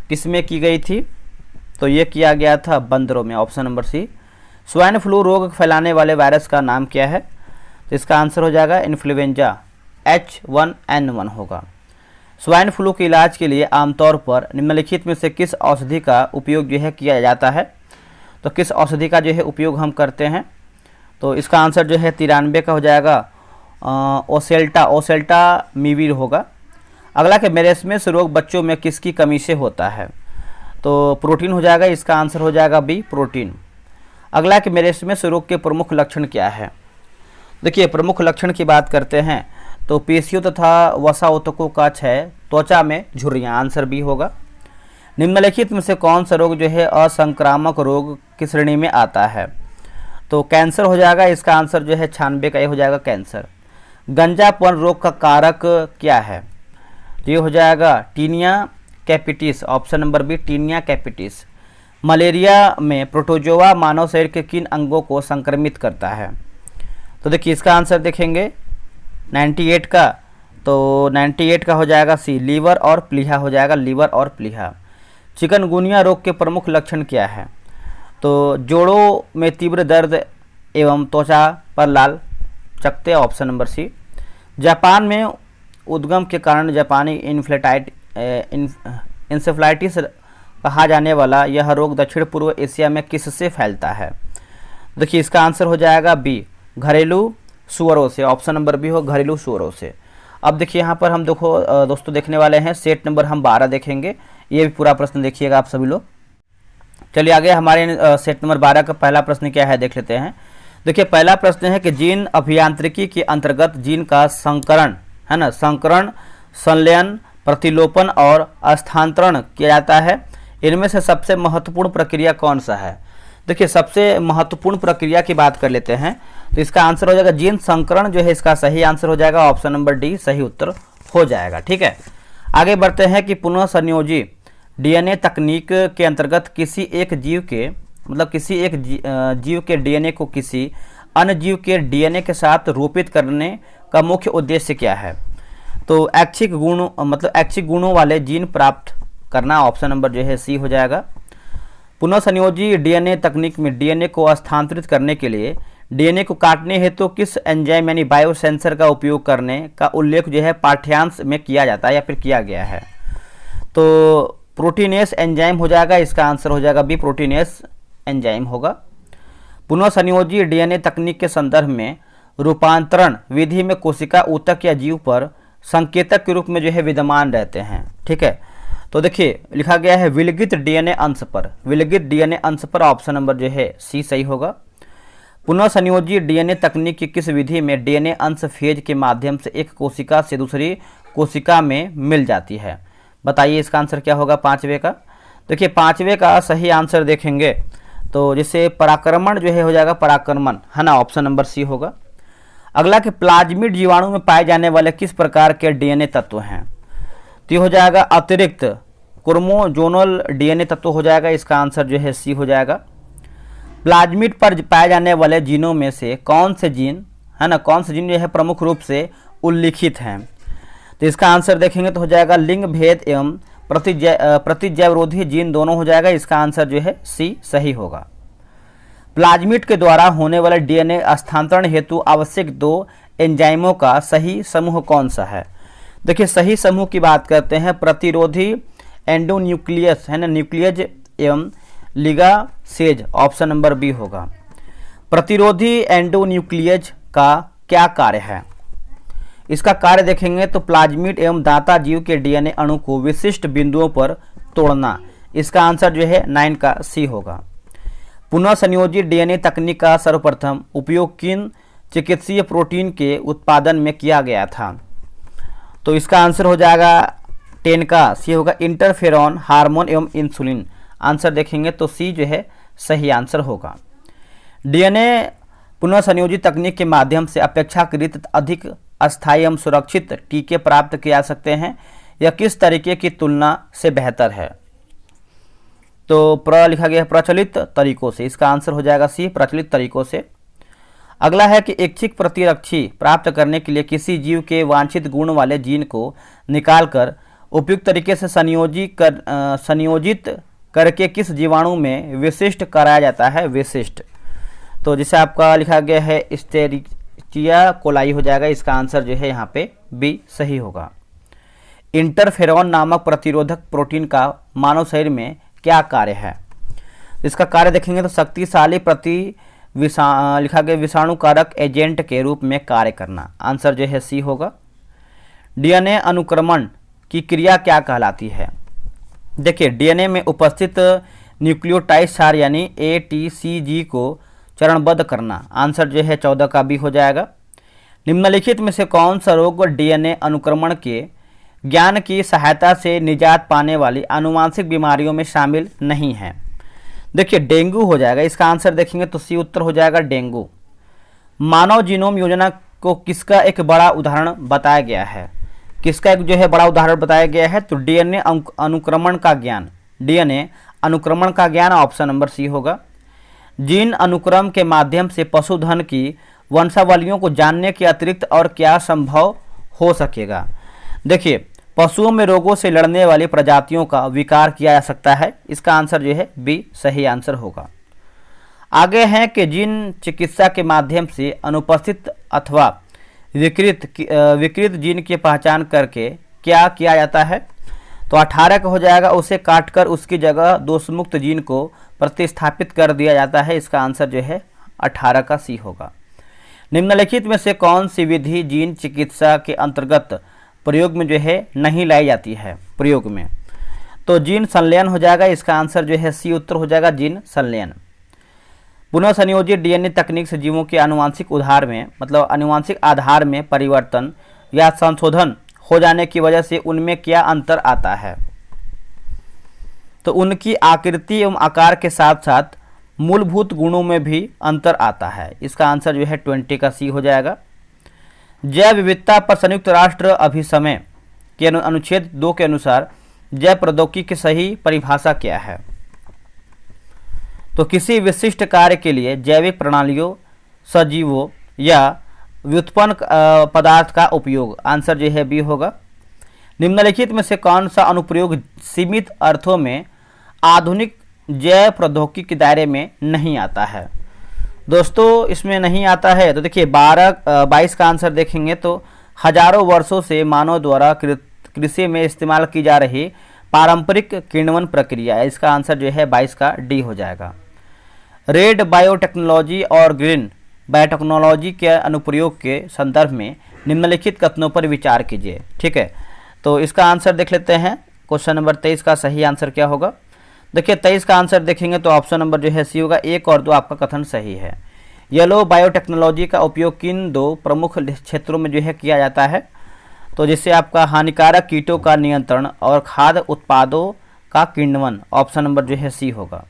किस में की गई थी? तो ये किया गया था बंदरों में, option number C. Swine flu रोग फैलाने वाले वायरस का नाम क्या है? तो इसका आंसर हो जाएगा इन्फ्लुएंजा, H1N1 होगा। स्वाइन फ्लू के इलाज के लिए आमतौर पर निम्नलिखित में से किस औषधि का उपयोग जो है किया जाता है? तो किस औषधि का जो है उपयोग हम करते हैं? तो इसका आंसर जो है 93 का हो जाएगा ओसेल्टा मीवीर होगा। अगला कि मेरेस्मेस रोग बच्चों में किसकी कमी से होता है? तो प्रोटीन हो जाएगा, इसका आंसर हो जाएगा बी, प्रोटीन। अगला कि मेरेस्मेस रोग के प्रमुख लक्षण क्या है? देखिए, प्रमुख लक्षण की बात करते हैं तो पेशियों तथा वसा ऊतकों का क्षय, त्वचा में झुर्रियाँ, आंसर बी होगा। निम्नलिखित में से कौन सा रोग जो है असंक्रामक रोग की श्रेणी में आता है? तो कैंसर हो जाएगा, इसका आंसर जो है 96 का ये हो जाएगा कैंसर। गंजापन रोग का कारक क्या है? तो ये हो जाएगा tinea capitis, option number B, tinea capitis. Malaria में प्रोटोजोआ मानव शरीर के किन अंगों को संक्रमित करता है? तो देखिए, इसका आंसर देखेंगे 98 का, तो 98 का हो जाएगा सी, लीवर और प्लीहा हो जाएगा, लीवर और प्लीहा। चिकनगुनिया रोग के प्रमुख लक्षण क्या है? तो जोड़ों में तीव्र दर्द एवं त्वचा पर लाल चकत्ते, ऑप्शन नंबर सी। जापान में उद्गम के कारण जापानी इंसेफ्लाइटिस कहा जाने वाला यह रोग दक्षिण पूर्व एशिया में किससे फैलता है? देखिए, इसका आंसर हो जाएगा बी, घरेलू सूअरों से, ऑप्शन नंबर बी हो, घरेलू सूअरों से। अब देखिए, यहाँ पर हम दोस्तों देखने वाले हैं सेट नंबर हम 12 देखेंगे। ये भी पूरा प्रश्न देखिएगा आप सभी लोग। चलिए आगे, हमारे सेट नंबर 12 का पहला प्रश्न क्या है देख लेते हैं। देखिए, पहला प्रश्न है कि जीन अभियांत्रिकी के अंतर्गत जीन का संकरण, है ना, संकरण, संलयन, प्रतिलोपन और स्थानांतरण किया जाता है। इनमें से सबसे महत्वपूर्ण प्रक्रिया कौन सा है? देखिए, सबसे महत्वपूर्ण प्रक्रिया की बात कर लेते हैं तो इसका आंसर हो जाएगा जीन संकरण जो है, इसका सही आंसर हो जाएगा ऑप्शन नंबर डी, सही उत्तर हो जाएगा। ठीक है, आगे बढ़ते हैं कि पुनः संयोजी डीएनए तकनीक के अंतर्गत किसी एक जीव के, मतलब किसी एक जीव के डीएनए को किसी अन्य जीव के डीएनए के साथ रोपित करने का मुख्य उद्देश्य क्या है? तो ऐच्छिक गुण, मतलब ऐच्छिक गुणों वाले जीन प्राप्त करना, ऑप्शन नंबर जो है सी हो जाएगा। पुनः संयोजी डीएनए तकनीक में डीएनए को स्थानांतरित करने के लिए डीएनए को काटने हेतु तो किस एंजाइम यानी बायोसेंसर का उपयोग करने का उल्लेख जो है पाठ्यांश में किया जाता है या फिर किया गया है? तो प्रोटीनेस एंजाइम हो जाएगा, इसका आंसर हो जाएगा बी, प्रोटीनेस एंजाइम होगा। पुनः संयोजी डीएनए तकनीक के संदर्भ में रूपांतरण विधि में कोशिका ऊतक या जीव पर संकेतक के रूप में जो है विद्यमान रहते हैं। ठीक है, तो देखिए लिखा गया है विलगित डीएनए अंश पर, विलगित डीएनए अंश पर, ऑप्शन नंबर जो है सी सही होगा। पुनः संयोजी डीएनए तकनीक की किस विधि में डीएनए अंश फेज के माध्यम से एक कोशिका से दूसरी कोशिका में मिल जाती है? बताइए, इसका आंसर क्या होगा 5वें का? देखिए, 5वें का सही आंसर देखेंगे तो जैसे पराक्रमण जो है हो जाएगा पराक्रमण, है ना, ऑप्शन नंबर सी होगा। अगला कि प्लाज्मिड जीवाणु में पाए जाने वाले किस प्रकार के डीएनए तत्व हैं? तो ये हो जाएगा अतिरिक्त क्रोमोजोनल डीएनए तत्व हो जाएगा, इसका आंसर जो है सी हो जाएगा। प्लाज्मिड पर पाए जाने वाले जीनों में से कौन से जीन, है ना, कौन से जीन जो है प्रमुख रूप से उल्लिखित हैं? तो इसका आंसर देखेंगे तो हो जाएगा लिंग भेद एवं प्रतिजैवरोधी जीन दोनों हो जाएगा, इसका आंसर जो है सी सही होगा। प्लाज्मिड के द्वारा होने वाले डीएनए स्थानांतरण हेतु आवश्यक 2 एंजाइमों का सही समूह कौन सा है? देखिए, सही समूह की बात करते हैं प्रतिरोधी एंडोन्यूक्लियस, है ना, न्यूक्लियज एवं लिगासेज, ऑप्शन नंबर बी होगा। प्रतिरोधी एंडोन्यूक्लियज का क्या कार्य है? इसका कार्य देखेंगे तो प्लाज्मिड एवं दाता जीव के डीएनए अणु को विशिष्ट बिंदुओं पर तोड़ना, इसका आंसर जो है 9 का सी होगा। पुनः संयोजी डीएनए तकनीक का सर्वप्रथम उपयोग किन चिकित्सीय प्रोटीन के उत्पादन में किया गया था? तो इसका आंसर हो जाएगा 10 का सी होगा, इंटरफेरॉन हार्मोन एवं इंसुलिन, आंसर देखेंगे तो सी जो है सही आंसर होगा। डीएनए पुनः संयोजी तकनीक के माध्यम से अपेक्षाकृत अधिक अस्थायी एवं सुरक्षित टीके प्राप्त किए जा सकते हैं, यह किस तरीके की तुलना से बेहतर है? तो लिखा गया है प्रचलित तरीकों से, इसका आंसर हो जाएगा सी, प्रचलित तरीकों से। अगला है कि इच्छित प्रतिरक्षी प्राप्त करने के लिए किसी जीव के वांछित गुण वाले जीन को निकालकर उपयुक्त तरीके से संयोजित करके किस जीवाणु में विशिष्ट कराया जाता है? विशिष्ट, तो जिसे आपका लिखा गया है एस्टेरिचिया कोलाई हो जाएगा। इसका आंसर जो है यहाँ पे बी सही होगा। इंटरफेरॉन नामक प्रतिरोधक प्रोटीन का मानव शरीर में क्या कार्य है? इसका कार्य देखेंगे तो शक्तिशाली लिखा गया विषाणुकारक एजेंट के रूप में कार्य करना। आंसर जो है सी होगा। डीएनए अनुक्रमण की क्रिया क्या कहलाती है? देखिए, डीएनए में उपस्थित न्यूक्लियोटाइड क्षार यानी ATCG को चरणबद्ध करना। आंसर जो है 14 का बी हो जाएगा। निम्नलिखित में से कौन सा रोग डीएनए अनुक्रमण के ज्ञान की सहायता से निजात पाने वाली आनुवांशिक बीमारियों में शामिल नहीं है? देखिए, डेंगू हो जाएगा। इसका आंसर देखेंगे तो सी उत्तर हो जाएगा डेंगू। मानव जीनोम योजना को किसका एक बड़ा उदाहरण बताया गया है? किसका एक जो है बड़ा उदाहरण बताया गया है? तो डीएनए अनुक्रमण का ज्ञान। डीएनए अनुक्रमण का ज्ञान ऑप्शन नंबर सी होगा। जीन अनुक्रम के माध्यम से पशुधन की वंशावलियों को जानने के अतिरिक्त और क्या संभव हो सकेगा? देखिए, पशुओं में रोगों से लड़ने वाली प्रजातियों का विकार किया जा सकता है। इसका आंसर जो है बी सही आंसर होगा। आगे हैं कि जीन चिकित्सा के माध्यम से अनुपस्थित अथवा विकृत जीन की पहचान करके क्या किया जाता है? तो 18 का हो जाएगा। उसे काटकर उसकी जगह दोषमुक्त जीन को प्रतिस्थापित कर दिया जाता है। इसका आंसर जो है 18 का सी होगा। निम्नलिखित में से कौन सी विधि जीन चिकित्सा के अंतर्गत प्रयोग में जो है नहीं लाई जाती है? प्रयोग में तो जीन संलयन हो जाएगा। इसका आंसर जो है सी उत्तर हो जाएगा, जीन संलयन। पुनः संयोजित डीएनए तकनीक से जीवों के आनुवांशिक आधार में परिवर्तन या संशोधन हो जाने की वजह से उनमें क्या अंतर आता है? तो उनकी आकृति एवं आकार के साथ साथ मूलभूत गुणों में भी अंतर आता है। इसका आंसर जो है 20 का सी हो जाएगा। जैव विविधता पर संयुक्त राष्ट्र अभिसमय के अनुच्छेद 2 के अनुसार जैव प्रौद्योगिकी की सही परिभाषा क्या है? तो किसी विशिष्ट कार्य के लिए जैविक प्रणालियों, सजीवों या व्युत्पन्न पदार्थ का उपयोग। आंसर जो है बी होगा। निम्नलिखित में से कौन सा अनुप्रयोग सीमित अर्थों में आधुनिक जैव प्रौद्योगिकी के दायरे में नहीं आता है? दोस्तों, इसमें नहीं आता है तो देखिए 22 का आंसर देखेंगे तो हजारों वर्षों से मानव द्वारा कृषि में इस्तेमाल की जा रही पारंपरिक किण्वन प्रक्रिया है। इसका आंसर जो है 22 का डी हो जाएगा। रेड बायोटेक्नोलॉजी और ग्रीन बायोटेक्नोलॉजी के अनुप्रयोग के संदर्भ में निम्नलिखित कथनों पर विचार कीजिए। ठीक है, तो इसका आंसर देख लेते हैं। क्वेश्चन नंबर 23 का सही आंसर क्या होगा? देखिए, 23 का आंसर देखेंगे तो ऑप्शन नंबर जो है सी होगा। 1 और 2 आपका कथन सही है। येलो बायोटेक्नोलॉजी का उपयोग किन 2 प्रमुख क्षेत्रों में जो है किया जाता है? तो जिससे आपका हानिकारक कीटों का नियंत्रण और खाद्य उत्पादों का किण्वन। ऑप्शन नंबर जो है सी होगा।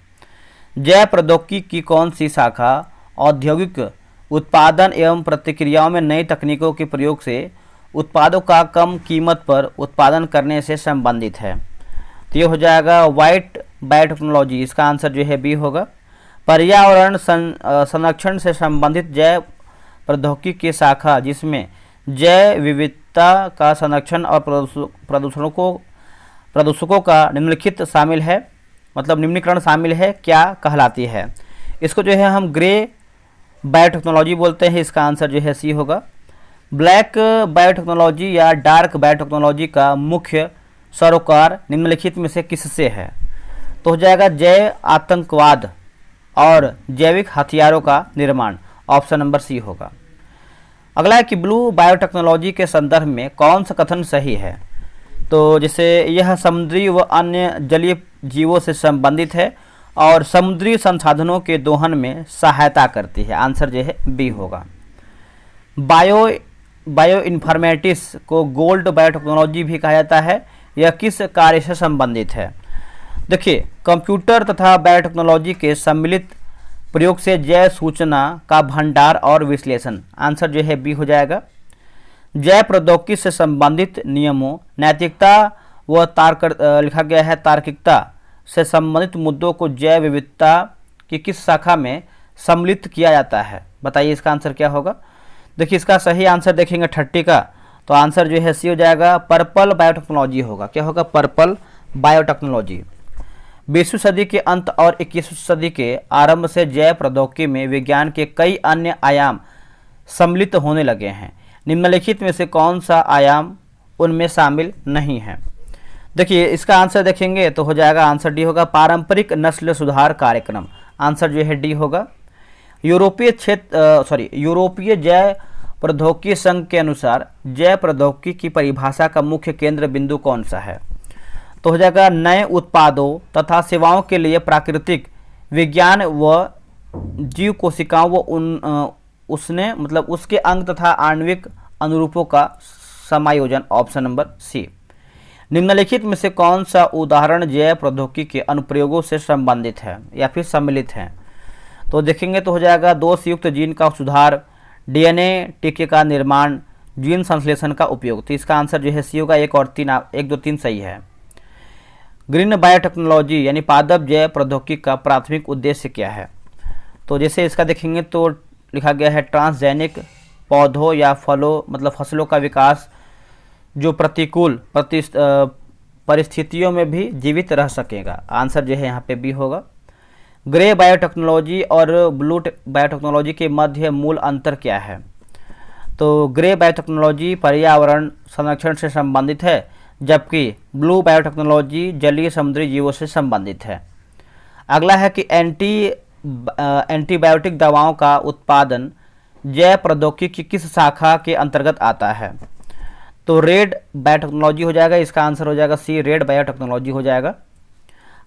जैव प्रौद्योगिकी की कौन सी शाखा औद्योगिक उत्पादन एवं प्रतिक्रियाओं में नई तकनीकों के प्रयोग से उत्पादों का कम कीमत पर उत्पादन करने से संबंधित है? तो ये हो जाएगा वाइट बायोटेक्नोलॉजी। इसका आंसर जो है बी होगा। पर्यावरण संरक्षण से संबंधित जैव प्रौद्योगिकी की शाखा जिसमें जैव विविधता का संरक्षण और प्रदूषकों का निम्नलिखित शामिल है, मतलब निम्नीकरण शामिल है, क्या कहलाती है? इसको जो है हम ग्रे बायोटेक्नोलॉजी बोलते हैं। इसका आंसर जो है सी होगा। ब्लैक बायोटेक्नोलॉजी या डार्क बायोटेक्नोलॉजी का मुख्य सरोकार निम्नलिखित में से किससे है? तो हो जाएगा जैव आतंकवाद और जैविक हथियारों का निर्माण। ऑप्शन नंबर सी होगा। अगला है कि ब्लू बायोटेक्नोलॉजी के संदर्भ में कौन सा कथन सही है? तो जैसे यह समुद्री व अन्य जलीय जीवों से संबंधित है और समुद्री संसाधनों के दोहन में सहायता करती है। आंसर जो है बी होगा। बायो इन्फॉर्मेटिक्स को गोल्ड बायोटेक्नोलॉजी भी कहा जाता है। यह किस कार्य से संबंधित है? देखिए, कंप्यूटर तथा बायोटेक्नोलॉजी के सम्मिलित प्रयोग से जैव सूचना का भंडार और विश्लेषण। आंसर जो है बी हो जाएगा। जैव प्रौद्योगिकी से संबंधित नियमों, नैतिकता व लिखा गया है तार्किकता से संबंधित मुद्दों को जैव विविधता की किस शाखा में सम्मिलित किया जाता है? बताइए इसका आंसर क्या होगा? देखिए, इसका सही आंसर देखेंगे 30 का तो आंसर जो है सी हो जाएगा, पर्पल बायोटेक्नोलॉजी होगा। क्या होगा? Purple biotechnology. 20वीं सदी के अंत और 21वीं सदी के आरंभ से जैव प्रौद्योगिकी में विज्ञान के कई अन्य आयाम सम्मिलित होने लगे हैं। निम्नलिखित में से कौन सा आयाम उनमें शामिल नहीं है? देखिए इसका आंसर देखेंगे तो हो जाएगा, आंसर डी होगा, पारंपरिक नस्ल सुधार कार्यक्रम। आंसर जो है डी होगा। यूरोपीय जैव प्रौद्योगिकी संघ के अनुसार जैव प्रौद्योगिकी की परिभाषा का मुख्य केंद्र बिंदु कौन सा है? तो हो जाएगा, नए उत्पादों तथा सेवाओं के लिए प्राकृतिक विज्ञान व जीव कोशिकाओं व उसने मतलब उसके अंग तथा आणविक अनुरूपों का समायोजन। Option number C. निम्नलिखित में से कौन सा उदाहरण जैव प्रौद्योगिकी के अनुप्रयोगों से संबंधित है या फिर सम्मिलित है? तो देखेंगे तो हो जाएगा, दोष युक्त जीन का सुधार, डीएनए टीके का निर्माण, जीन संश्लेषण का उपयोग। तो इसका आंसर जो है सी होगा। 1 और 3 1 2 3 सही है। ग्रीन बायोटेक्नोलॉजी यानी पादप जैव प्रौद्योगिकी का प्राथमिक उद्देश्य क्या है? तो जैसे इसका देखेंगे तो लिखा गया है, ट्रांसजेनिक पौधों या फलों मतलब फसलों का विकास जो प्रतिकूल परिस्थितियों में भी जीवित रह सकेगा। आंसर जो है यहाँ पे बी होगा। ग्रे बायोटेक्नोलॉजी और ब्लू बायोटेक्नोलॉजी के मध्य मूल अंतर क्या है? तो ग्रे बायोटेक्नोलॉजी पर्यावरण संरक्षण से संबंधित है, जबकि ब्लू बायोटेक्नोलॉजी जलीय समुद्री जीवों से संबंधित है। अगला है कि एंटीबायोटिक दवाओं का उत्पादन जैव प्रौद्योगिकी की किस शाखा के अंतर्गत आता है? तो रेड बायोटेक्नोलॉजी हो जाएगा। इसका आंसर हो जाएगा सी, रेड बायोटेक्नोलॉजी हो जाएगा।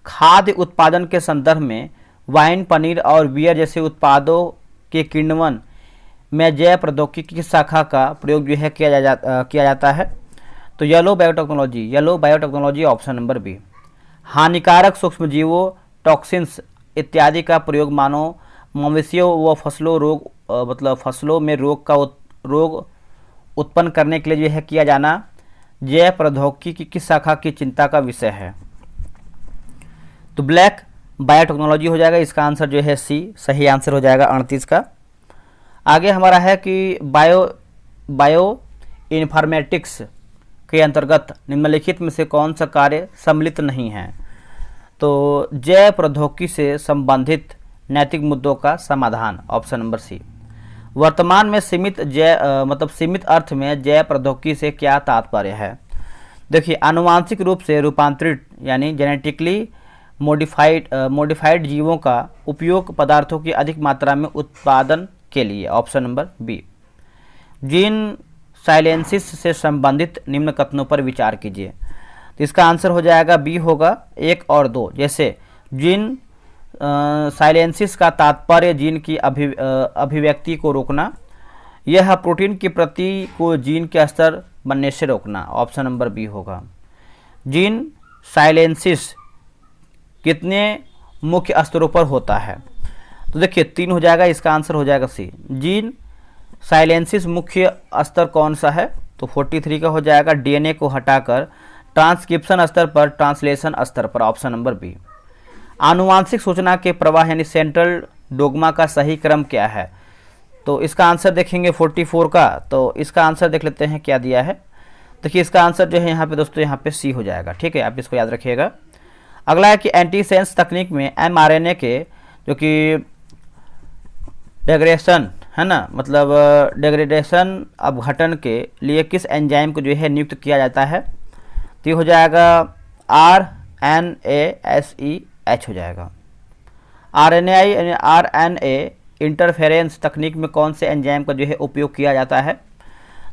खाद्य उत्पादन के संदर्भ में वाइन, पनीर और बियर जैसे उत्पादों के किण्वन में जैव प्रौद्योगिकी की शाखा का प्रयोग जो है किया जाता है। तो yellow biotechnology option number B. हानिकारक सूक्ष्मजीवों, टॉक्सिन्स इत्यादि का प्रयोग मानव, मवेशियों व फसलों में रोग उत्पन्न करने के लिए जो है किया जाना जैव प्रौद्योगिकी की किस शाखा की चिंता का विषय है? तो ब्लैक बायोटेक्नोलॉजी हो जाएगा। इसका आंसर जो है सी, सही आंसर हो जाएगा 38 का। आगे हमारा है कि बायो इन्फॉर्मेटिक्स के अंतर्गत निम्नलिखित में से कौन सा कार्य सम्मिलित नहीं है? तो जैव प्रौद्योगिकी से संबंधित नैतिक मुद्दों का समाधान। Option number C. वर्तमान में सीमित अर्थ में जैव प्रौद्योगिकी से क्या तात्पर्य है? देखिए, आनुवांशिक रूप से रूपांतरित यानी जेनेटिकली मॉडिफाइड जीवों का उपयोग पदार्थों की अधिक मात्रा में उत्पादन के लिए। Option number B. Gene silencing से संबंधित निम्न कथनों पर विचार कीजिए। तो इसका आंसर हो जाएगा बी होगा, 1 और 2। जैसे जीन साइलेंसिस का तात्पर्य जीन की अभिव्यक्ति को रोकना, यह प्रोटीन की प्रति को जीन के स्तर बनने से रोकना। ऑप्शन नंबर बी होगा। जीन साइलेंसिस कितने मुख्य स्तरों पर होता है? तो देखिए 3 हो जाएगा। इसका आंसर हो जाएगा सी। जीन साइलेंसिस मुख्य स्तर कौन सा है? तो 43 का हो जाएगा, डीएनए को हटाकर ट्रांसक्रिप्शन स्तर पर, ट्रांसलेशन स्तर पर। Option number B. आनुवांशिक सूचना के प्रवाह यानी सेंट्रल डोग्मा का सही क्रम क्या है? तो इसका आंसर देखेंगे 44 का। तो इसका आंसर देख लेते हैं क्या दिया है। देखिए इसका आंसर जो है यहाँ पे दोस्तों यहाँ पे सी हो जाएगा। ठीक है, आप इसको याद रखिएगा। अगला है कि एंटीसेंस तकनीक में एमआरएनए के जो कि डेग्रेडेशन है ना, मतलब डेग्रेडेशन अपघटन के लिए किस एंजाइम को जो है नियुक्त किया जाता है? तो ये हो जाएगा RNASEH हो जाएगा। RNA इंटरफेरेंस तकनीक में कौन से एंजाइम का जो है उपयोग किया जाता है?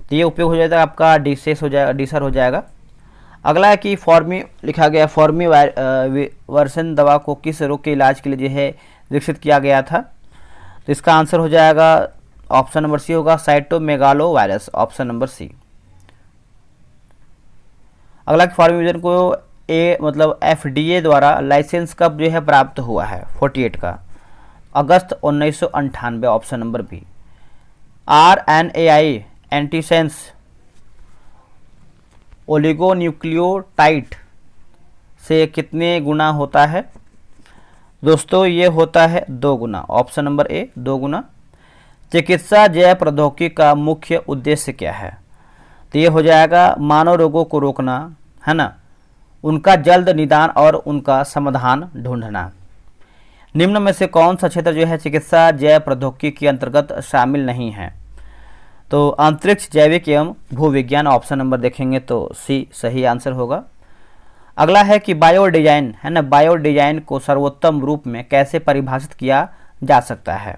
तो ये उपयोग हो जाता है आपका डीसर हो जाएगा। अगला है कि लिखा गया फॉर्मीवर्सन दवा को किस रोग के इलाज के लिए जो है विकसित किया गया था? तो इसका आंसर हो जाएगा ऑप्शन नंबर सी होगा, cytomegalovirus. Option number C. अगला फॉर्मीवर्सन को FDA द्वारा लाइसेंस कब जो है प्राप्त हुआ है? 48 का, अगस्त 1998। Option number B. RNAi antisense oligonucleotide से कितने गुना होता है? दोस्तों ये होता है 2 गुना। ऑप्शन नंबर ए 2 गुना। चिकित्सा जैव प्रौद्योगिकी का मुख्य उद्देश्य क्या है? तो ये हो जाएगा मानव रोगों को रोकना, है ना, उनका जल्द निदान और उनका समाधान ढूंढना। निम्न में से कौन सा क्षेत्र जो है चिकित्सा जैव प्रौद्योगिकी के अंतर्गत शामिल नहीं है? तो अंतरिक्ष, जैविक एवं भूविज्ञान, ऑप्शन नंबर देखेंगे तो सी सही आंसर होगा। अगला है कि बायो डिजाइन, है ना, बायो डिजाइन को सर्वोत्तम रूप में कैसे परिभाषित किया जा सकता है?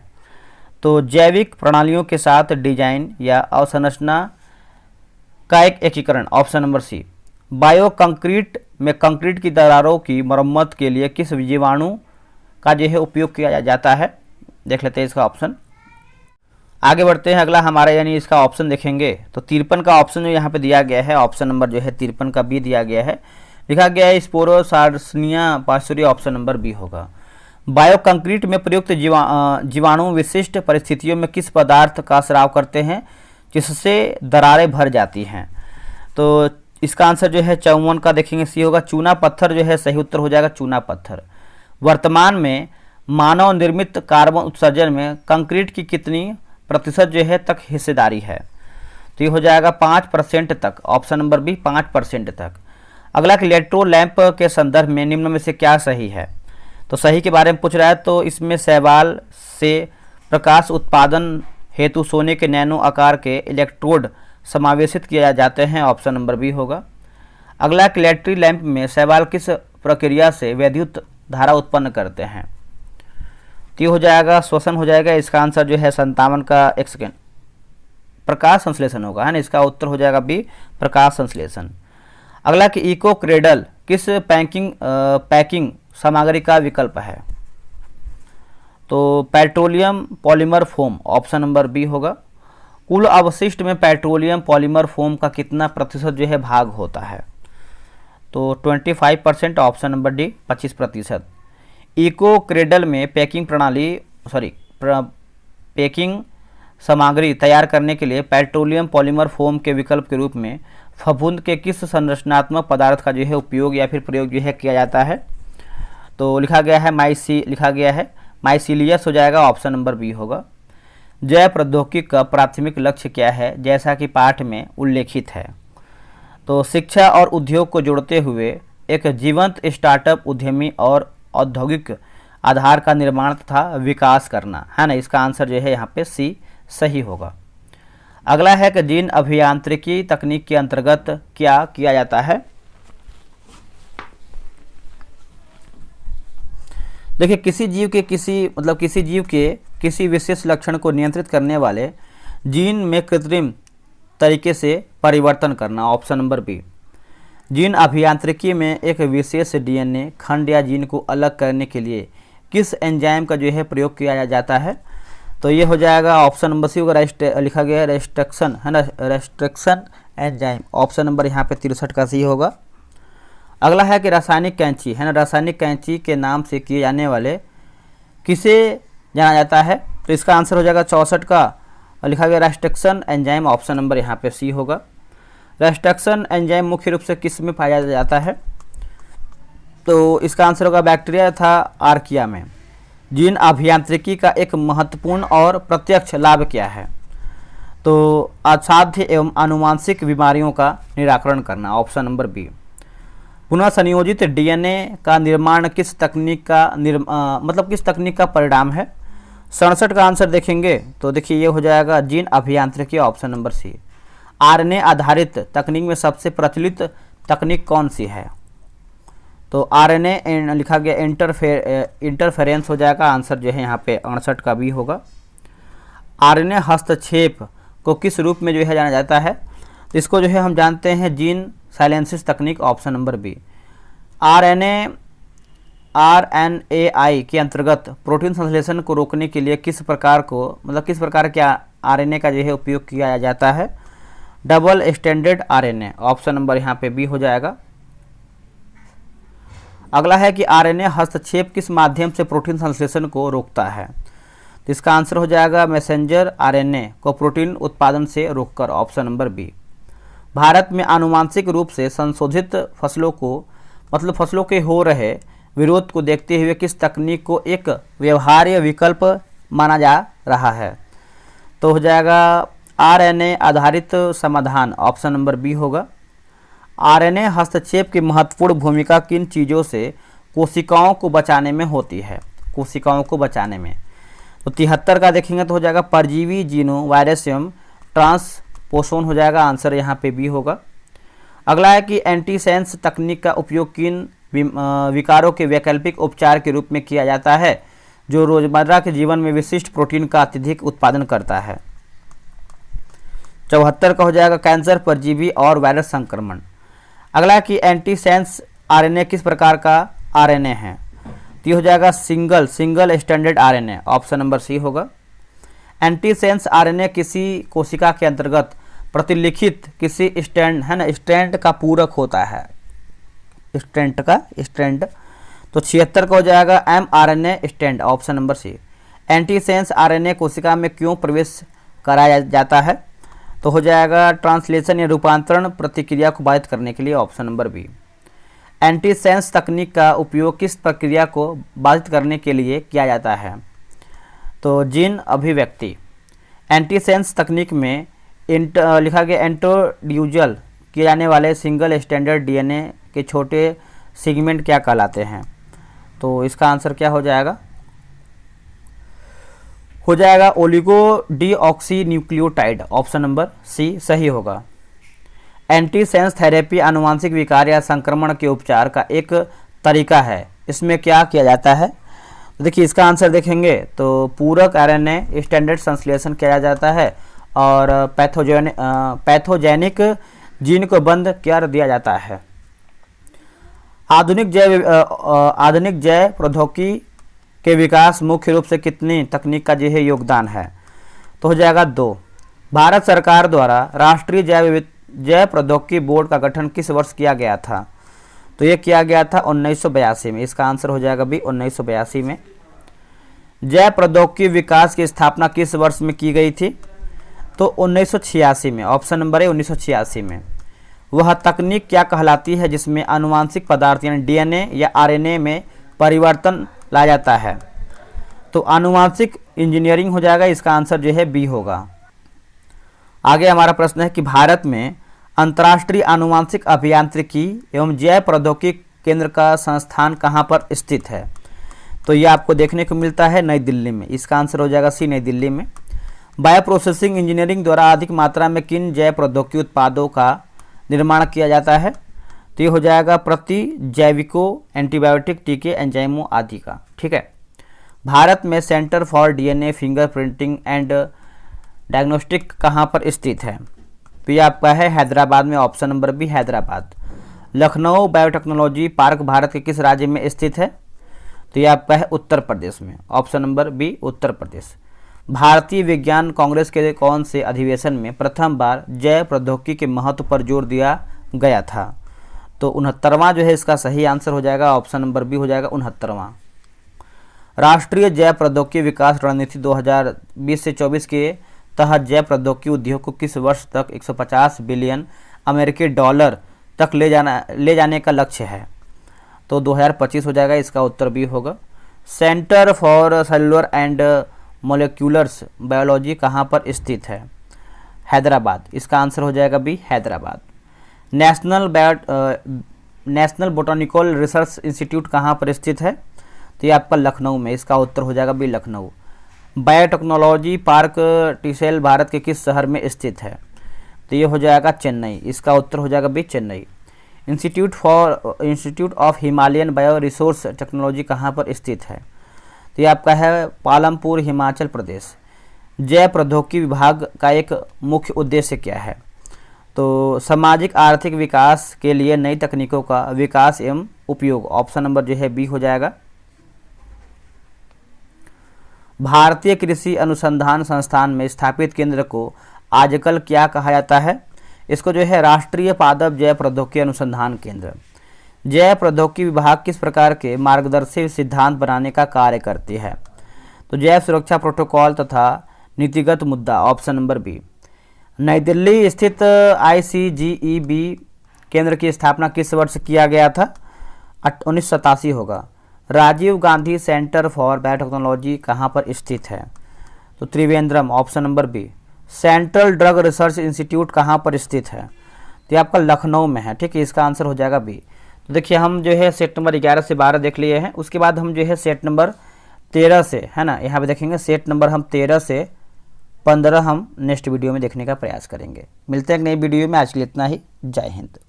तो जैविक प्रणालियों के साथ डिजाइन या अवसंरचना का एक एकीकरण, option number C. Bio concrete में कंक्रीट की दरारों की मरम्मत के लिए किस जीवाणु का जो है उपयोग किया जाता है? देख लेते हैं इसका ऑप्शन। आगे बढ़ते हैं, अगला हमारा यानी इसका ऑप्शन देखेंगे तो 53 का ऑप्शन जो यहाँ पे दिया गया है, ऑप्शन नंबर जो है 53 का बी दिया गया है, लिखा गया है स्पोरोसार्सिनिया पास्चुरी, ऑप्शन नंबर बी होगा। बायो कंक्रीट में प्रयुक्त जीवाणु विशिष्ट परिस्थितियों में किस पदार्थ का स्राव करते हैं जिससे दरारें भर जाती हैं? तो इसका आंसर जो है 54 का देखेंगे सी होगा, चूना पत्थर जो है सही उत्तर हो जाएगा, चूना पत्थर। वर्तमान में मानव निर्मित कार्बन उत्सर्जन में कंक्रीट की कितनी प्रतिशत जो है तक हिस्सेदारी है? तो ये हो जाएगा 5% तक, ऑप्शन नंबर बी 5% तक। अगला कि इलेक्ट्रो लैंप के संदर्भ में निम्न में से क्या सही है? तो सही के बारे में पूछ रहा है, तो इसमें शैवाल से प्रकाश उत्पादन हेतु सोने के नैनो आकार के इलेक्ट्रोड समावेशित किए जाते हैं, ऑप्शन नंबर बी होगा। अगला कि इलेक्ट्री लैंप में शैवाल किस प्रक्रिया से विद्युत धारा उत्पन्न करते हैं? तो ये हो जाएगा श्वसन हो जाएगा, इसका आंसर जो है 57 का, एक सेकेंड, प्रकाश संश्लेषण होगा, है ना, इसका उत्तर हो जाएगा बी प्रकाश संश्लेषण। अगला कि इको क्रेडल किस पैकिंग सामग्री का विकल्प है? तो petroleum polymer foam, option number B होगा। कुल अवशिष्ट में पेट्रोलियम पॉलीमर फोम का कितना प्रतिशत जो है भाग होता है? तो 25%, option number D 25%। Eco cradle में पैकिंग सामग्री तैयार करने के लिए पेट्रोलियम पॉलीमर फोम के विकल्प के रूप में फफूंद के किस संरचनात्मक पदार्थ का जो है उपयोग या फिर प्रयोग जो है किया जाता है? तो लिखा गया है माइसीलियस हो जाएगा, ऑप्शन नंबर बी होगा। जैव प्रौद्योगिकी का प्राथमिक लक्ष्य क्या है, जैसा कि पाठ में उल्लेखित है? तो शिक्षा और उद्योग को जोड़ते हुए एक जीवंत स्टार्टअप उद्यमी और औद्योगिक आधार का निर्माण तथा विकास करना, है ना, इसका आंसर जो है यहाँ पे सी सही होगा। अगला है कि जीन अभियांत्रिकी तकनीक के अंतर्गत क्या किया जाता है? देखिए, किसी जीव के किसी विशेष लक्षण को नियंत्रित करने वाले जीन में कृत्रिम तरीके से परिवर्तन करना, ऑप्शन नंबर बी। जीन अभियांत्रिकी में एक विशेष डीएनए खंड या जीन को अलग करने के लिए किस एंजाइम का जो है प्रयोग किया जाता है? तो ये हो जाएगा ऑप्शन नंबर सी होगा, लिखा गया है रेस्ट्रिक्शन, है ना, रेस्ट्रिक्शन एंजाइम, ऑप्शन नंबर यहाँ पे 63 का सी होगा। अगला है कि रासायनिक कैंची, है ना, रासायनिक कैंची के नाम से किए जाने वाले किसे जाना जाता है? तो इसका आंसर हो जाएगा 64 का, लिखा गया रेस्ट्रिक्शन एंजाइम, ऑप्शन नंबर यहाँ पे सी होगा। रेस्ट्रिक्शन एंजाइम मुख्य रूप से किस में पाया जाता है? तो इसका आंसर होगा बैक्टीरिया तथा आर्किया में। जीन अभियांत्रिकी का एक महत्वपूर्ण और प्रत्यक्ष लाभ क्या है? तो असाध्य एवं आनुवांशिक बीमारियों का निराकरण करना, ऑप्शन नंबर बी। पुनः संयोजित डीएनए का निर्माण किस तकनीक का परिणाम है? 67 का आंसर देखेंगे तो देखिए ये हो जाएगा जीन अभियांत्रिकी, ऑप्शन नंबर सी। आरएनए आधारित तकनीक में सबसे प्रचलित तकनीक कौन सी है? तो आरएनए लिखा गया इंटरफेरेंस हो जाएगा, आंसर जो है यहाँ पे 68 का भी होगा। आरएनए हस्तक्षेप को किस रूप में जो है जाना जाता है? तो इसको जो है हम जानते हैं जीन साइलेंसिस तकनीक, ऑप्शन नंबर बी। आरएनएआई के अंतर्गत प्रोटीन संश्लेषण को रोकने के लिए किस प्रकार के आरएनए का जो है उपयोग किया जाता है? Double standard RNA, option number यहाँ पे बी हो जाएगा। अगला है कि आरएनए हस्तक्षेप किस माध्यम से प्रोटीन संश्लेषण को रोकता है? तो इसका आंसर हो जाएगा मैसेंजर आरएनए को प्रोटीन उत्पादन से रोककर, ऑप्शन नंबर बी। भारत में आनुवांशिक रूप से संशोधित फसलों के हो रहे विरोध को देखते हुए किस तकनीक को एक व्यवहार्य विकल्प माना जा रहा है? तो हो जाएगा आरएनए आधारित समाधान, ऑप्शन नंबर बी होगा। आरएनए हस्तक्षेप की महत्वपूर्ण भूमिका किन चीज़ों से कोशिकाओं को बचाने में होती है? कोशिकाओं को बचाने में तो 73 का देखेंगे तो हो जाएगा परजीवी, जीनो वायरस एवं ट्रांसपोषण हो जाएगा, आंसर यहाँ पे बी होगा। अगला है कि एंटीसेंस तकनीक का उपयोग किन विकारों के वैकल्पिक उपचार के रूप में किया जाता है जो रोजमर्रा के जीवन में विशिष्ट प्रोटीन का अत्यधिक उत्पादन करता है? 74 का हो जाएगा कैंसर, परजीवी और वायरस संक्रमण। अगला है कि एंटीसेंस आरएनए किस प्रकार का आरएनए है? तो ये हो जाएगा single standard RNA, option number C होगा। एंटीसेंस आरएनए किसी कोशिका के अंतर्गत प्रतिलिखित किसी स्ट्रैंड है ना, स्ट्रैंड का पूरक होता है, स्ट्रैंड। तो 76 का हो जाएगा mRNA strand, option number C. Antisense RNA कोशिका में क्यों प्रवेश कराया जाता है? तो हो जाएगा ट्रांसलेशन या रूपांतरण प्रक्रिया को बाधित करने के लिए, ऑप्शन नंबर बी। एंटीसेंस तकनीक का उपयोग किस प्रक्रिया को बाधित करने के लिए किया जाता है? तो जीन अभिव्यक्ति। एंटीसेंस तकनीक में लिखा गया इंट्रोड्यूजल किए जाने वाले सिंगल स्टैंडर्ड डीएनए के छोटे सेगमेंट क्या कहलाते हैं? तो इसका आंसर क्या हो जाएगा? हो जाएगा oligo deoxy nucleotide, option number C सही होगा। एंटीसेंस थेरेपी आनुवंशिक विकार या संक्रमण के उपचार का एक तरीका है, इसमें क्या किया जाता है? तो देखिए इसका आंसर देखेंगे तो पूरक आरएनए स्टैंडर्ड संश्लेषण किया जाता है और पैथोजेनिक जीन को बंद कर दिया जाता है। आधुनिक जैव प्रौद्योगिकी के विकास मुख्य रूप से कितनी तकनीक का जो है योगदान है? तो हो जाएगा 2। भारत सरकार द्वारा राष्ट्रीय जैव प्रौद्योगिकी बोर्ड का गठन किस वर्ष किया गया था? तो ये किया गया था 1982 में, इसका आंसर हो जाएगा भी 1982 में। जैव प्रौद्योगिकी विकास की स्थापना किस वर्ष में की गई थी? तो 1986 में, ऑप्शन नंबर है 1986 में। वह तकनीक क्या कहलाती है जिसमें आनुवंशिक पदार्थ यानी डीएनए या आरएनए में परिवर्तन लाया जाता है? तो आनुवंशिक इंजीनियरिंग हो जाएगा, इसका आंसर जो है बी होगा। आगे हमारा प्रश्न है कि भारत में अंतर्राष्ट्रीय आनुवंशिक अभियांत्रिकी एवं जैव प्रौद्योगिकी केंद्र का संस्थान कहाँ पर स्थित है? तो ये आपको देखने को मिलता है नई दिल्ली में, इसका आंसर हो जाएगा सी, नई दिल्ली में। बायो प्रोसेसिंग इंजीनियरिंग द्वारा अधिक मात्रा में किन जैव प्रौद्योगिकी उत्पादों का निर्माण किया जाता है? तो ये हो जाएगा प्रतिजैविकों, एंटीबायोटिक, टीके, एंजाइमों आदि का, ठीक है। भारत में centre for DNA fingerprinting and diagnostic कहाँ पर स्थित है? तो ये आपका है हैदराबाद में, option number B Hyderabad. Lucknow biotechnology park Bharat के किस राज्य में स्थित है? तो ये आपका है उत्तर प्रदेश में, option number B Uttar Pradesh. भारतीय विज्ञान कांग्रेस के कौन से अधिवेशन में प्रथम बार जैव प्रौद्योगिकी के महत्व पर जोर दिया गया था? तो 69वां जो है इसका सही आंसर हो जाएगा, ऑप्शन नंबर बी हो जाएगा 69वां। राष्ट्रीय जैव प्रौद्योगिकी विकास रणनीति 2020 से 24 के तहत जैव प्रौद्योगिकी उद्योग को किस वर्ष तक 150 बिलियन अमेरिकी डॉलर तक ले जाने का लक्ष्य है? तो 2025 हो जाएगा, इसका उत्तर बी होगा। Centre for cellular and moleculars biology कहाँ पर स्थित है? हैदराबाद, इसका आंसर हो जाएगा B Hyderabad. National botanical research institute कहाँ पर स्थित है? तो ये आपका लखनऊ में, इसका उत्तर हो जाएगा बी लखनऊ। बायोटेक्नोलॉजी पार्क टीसेल भारत के किस शहर में स्थित है? तो ये हो जाएगा चेन्नई, इसका उत्तर हो जाएगा B Chennai. Institute of Himalayan bio resource technology कहाँ पर स्थित है? तो ये आपका है पालमपुर, हिमाचल प्रदेश। जैव प्रौद्योगिकी विभाग का एक मुख्य उद्देश्य क्या है? तो सामाजिक आर्थिक विकास के लिए नई तकनीकों का विकास एवं उपयोग, ऑप्शन नंबर जो है बी हो जाएगा। भारतीय कृषि अनुसंधान संस्थान में स्थापित केंद्र को आजकल क्या कहा जाता है? इसको जो है राष्ट्रीय पादप जैव प्रौद्योगिकी अनुसंधान केंद्र। जैव प्रौद्योगिकी विभाग किस प्रकार के मार्गदर्शी सिद्धांत बनाने का कार्य करती है? तो जैव सुरक्षा प्रोटोकॉल तथा नीतिगत मुद्दा, ऑप्शन नंबर बी। नई दिल्ली स्थित ICGEB केंद्र की स्थापना किस वर्ष किया गया था? 1987 होगा। Rajiv Gandhi centre for biotechnology कहाँ पर स्थित है? तो Trivandrum, option number B. Central drug research institute कहाँ पर स्थित है? तो ये आपका लखनऊ में है, ठीक है, इसका आंसर हो जाएगा बी। तो देखिए हम जो है सेट नंबर 11 से 12 देख लिए हैं, उसके बाद हम जो है सेट नंबर 13 से, है ना, यहाँ पे देखेंगे सेट नंबर हम 13 से 15 हम नेक्स्ट वीडियो में देखने का प्रयास करेंगे। मिलते हैं एक नई वीडियो में, आज के लिए इतना ही। जय हिंद।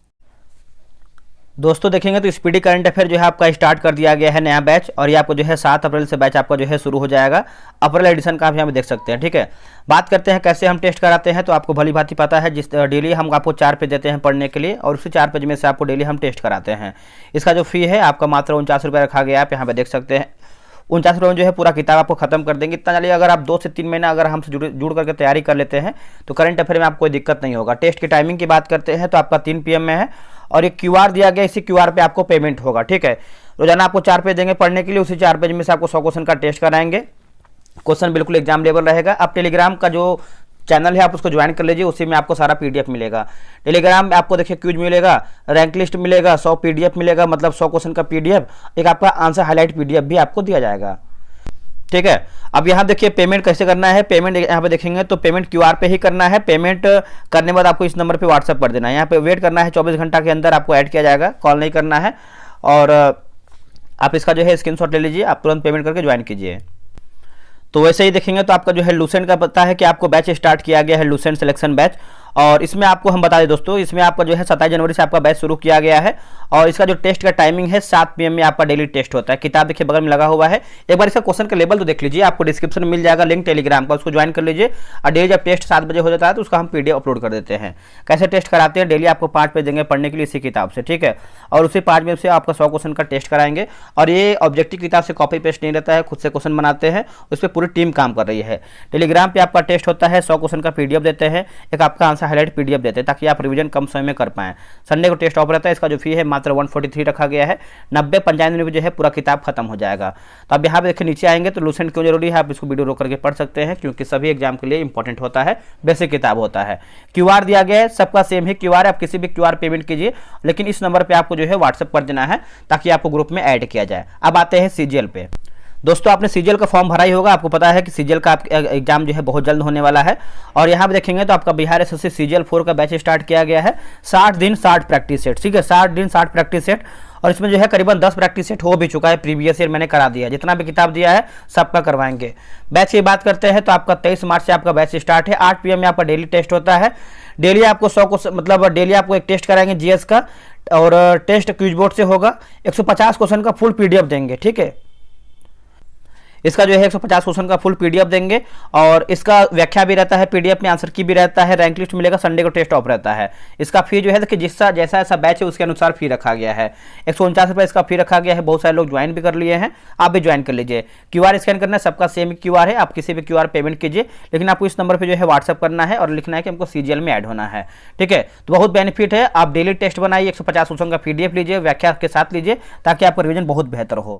दोस्तों देखेंगे तो स्पीडी करंट अफेयर जो है आपका स्टार्ट कर दिया गया है नया बैच, और ये आपको जो है 7 अप्रैल से बैच आपका जो है शुरू हो जाएगा। अप्रैल एडिशन का आप यहाँ पे देख सकते हैं, ठीक है। बात करते हैं कैसे हम टेस्ट कराते हैं, तो आपको भली भांति पता है, जिस डेली हम आपको 4 पेज देते हैं पढ़ने के लिए, और उसी 4 पेज में से आपको डेली हम टेस्ट कराते हैं। इसका जो फी है आपका मात्र 49 रुपये रखा गया है, आप यहाँ पे देख सकते हैं। 49 रुपये में जो है पूरा किताब आपको खत्म कर देंगे। इतना चलिए अगर आप 2 से 3 महीना अगर हमसे जुड़ करके तैयारी कर लेते हैं तो करंट अफेयर में आपको कोई दिक्कत नहीं होगा। टेस्ट की टाइमिंग की बात करते हैं तो आपका 3 PM में है, और एक QR दिया गया, इसी QR पे आपको पेमेंट होगा, ठीक है। रोजाना आपको 4 पेज देंगे पढ़ने के लिए, उसी 4 पेज में से आपको 100 क्वेश्चन का टेस्ट कराएंगे। क्वेश्चन बिल्कुल एग्जाम लेवल रहेगा। आप टेलीग्राम का जो चैनल है आप उसको ज्वाइन कर लीजिए, उसी में आपको सारा PDF मिलेगा। टेलीग्राम में आपको देखिए क्यूज मिलेगा, रैंक लिस्ट मिलेगा, 100 PDF मिलेगा, मतलब 100 क्वेश्चन का PDF, एक आपका आंसर हाईलाइट PDF भी आपको दिया जाएगा, ठीक है। अब यहाँ देखिए पेमेंट कैसे करना है। पेमेंट यहाँ पे देखेंगे तो पेमेंट QR पे ही करना है। पेमेंट करने के बाद आपको इस नंबर पे व्हाट्सअप कर देना है। यहाँ पे वेट करना है, 24 घंटा के अंदर आपको ऐड किया जाएगा, कॉल नहीं करना है। और आप इसका जो है स्क्रीनशॉट ले लीजिए, आप तुरंत पेमेंट करके ज्वाइन कीजिए। तो वैसे ही देखेंगे तो आपका जो है लूसेंट का पता है कि आपको बैच स्टार्ट किया गया है, लूसेंट सिलेक्शन बैच। और इसमें आपको हम बता दें दोस्तों, इसमें आपका जो है 27 जनवरी से आपका बैच शुरू किया गया है, और इसका जो टेस्ट का टाइमिंग है 7 PM में आपका डेली टेस्ट होता है। किताब देखिए बगल में लगा हुआ है, एक बार इसका क्वेश्चन का लेवल तो देख लीजिए, आपको डिस्क्रिप्शन में मिल जाएगा लिंक टेलीग्राम का, उसको ज्वाइन कर लीजिए। और डेली जब टेस्ट 7 बजे हो जाता है तो उसका हम PDF अपलोड कर देते हैं। कैसे टेस्ट कराते हैं, डेली आपको 5 पेज देंगे पढ़ने के लिए इसी किताब से, ठीक है। और उसी 5 में से आपका 100 क्वेश्चन का टेस्ट कराएंगे। और ये ऑब्जेक्टिव किताब से कॉपी पेस्ट नहीं रहता है, खुद से क्वेश्चन बनाते हैं, उस पर पूरी टीम काम कर रही है। टेलीग्राम पे आपका टेस्ट होता है, 100 क्वेश्चन का PDF देते हैं, एक आपका आंसर हाईलाइट PDF देते हैं, ताकि आप रिवीजन कम समय में कर पाएं। संडे को टेस्ट ऑफ रहता है, इसका जो फी है मात्र 143 रखा गया है। 90-95 दिन में जो है पूरा किताब खत्म हो जाएगा। तो अब यहाँ पे देखिए नीचे आएंगे तो लूसेंट क्यों जरूरी है, आप इसको वीडियो रोक करके पढ़ सकते हैं, क्योंकि सभी एग्जाम के लिए इंपॉर्टेंट होता है, बेसिक किताब होता है। QR दिया गया है, सबका सेम ही QR है, आप किसी भी QR पेमेंट कीजिए, लेकिन इस नंबर पर आपको जो है व्हाट्सएप कर देना है, ताकि आपको ग्रुप में ऐड किया जाए। अब आते हैं CGL पे। दोस्तों आपने CGL का फॉर्म भरा ही होगा, आपको पता है कि CGL का एग्जाम जो है बहुत जल्द होने वाला है। और यहाँ पे देखेंगे तो आपका बिहार SSC CGL 4 का बैच स्टार्ट किया गया है। 60 दिन 60 प्रैक्टिस सेट, ठीक है, 60 दिन 60 प्रैक्टिस सेट। और इसमें जो है करीबन 10 प्रैक्टिस सेट हो भी चुका है, प्रीवियस ईयर मैंने करा दिया है, जितना भी किताब दिया है सबका करवाएंगे। बैच की बात करते हैं तो आपका 23 मार्च से आपका बैच स्टार्ट है। 8 PM में आपका डेली टेस्ट होता है। डेली आपको 100 को मतलब डेली आपको एक टेस्ट कराएंगे GS का, और टेस्ट क्विज बोर्ड से होगा। 150 क्वेश्चन का फुल PDF देंगे, ठीक है। इसका जो है 150 क्वेश्चन का फुल PDF देंगे, और इसका व्याख्या भी रहता है PDF में, आंसर की भी रहता है, रैंक लिस्ट मिलेगा, संडे को टेस्ट ऑफ रहता है। इसका फी जो है कि जैसा ऐसा बैच है उसके अनुसार फी रखा गया है। 149 रुपये इसका फी रखा गया है। बहुत सारे लोग ज्वाइन भी कर लिए हैं, आप भी ज्वाइन कर लीजिए। QR स्कैन करना है, सबका सेम QR है, आप किसी भी QR पेमेंट कीजिए, लेकिन आपको इस नंबर पर जो है व्हाट्सअप करना है और लिखना है कि हमको CGL में ऐड होना है, ठीक है। तो बहुत बेनिफिट है, आप डेली टेस्ट बनाइए, 150 क्वेश्चन का PDF लीजिए, व्याख्या के साथ लीजिए, ताकि आपका रिविजन बहुत बेहतर हो।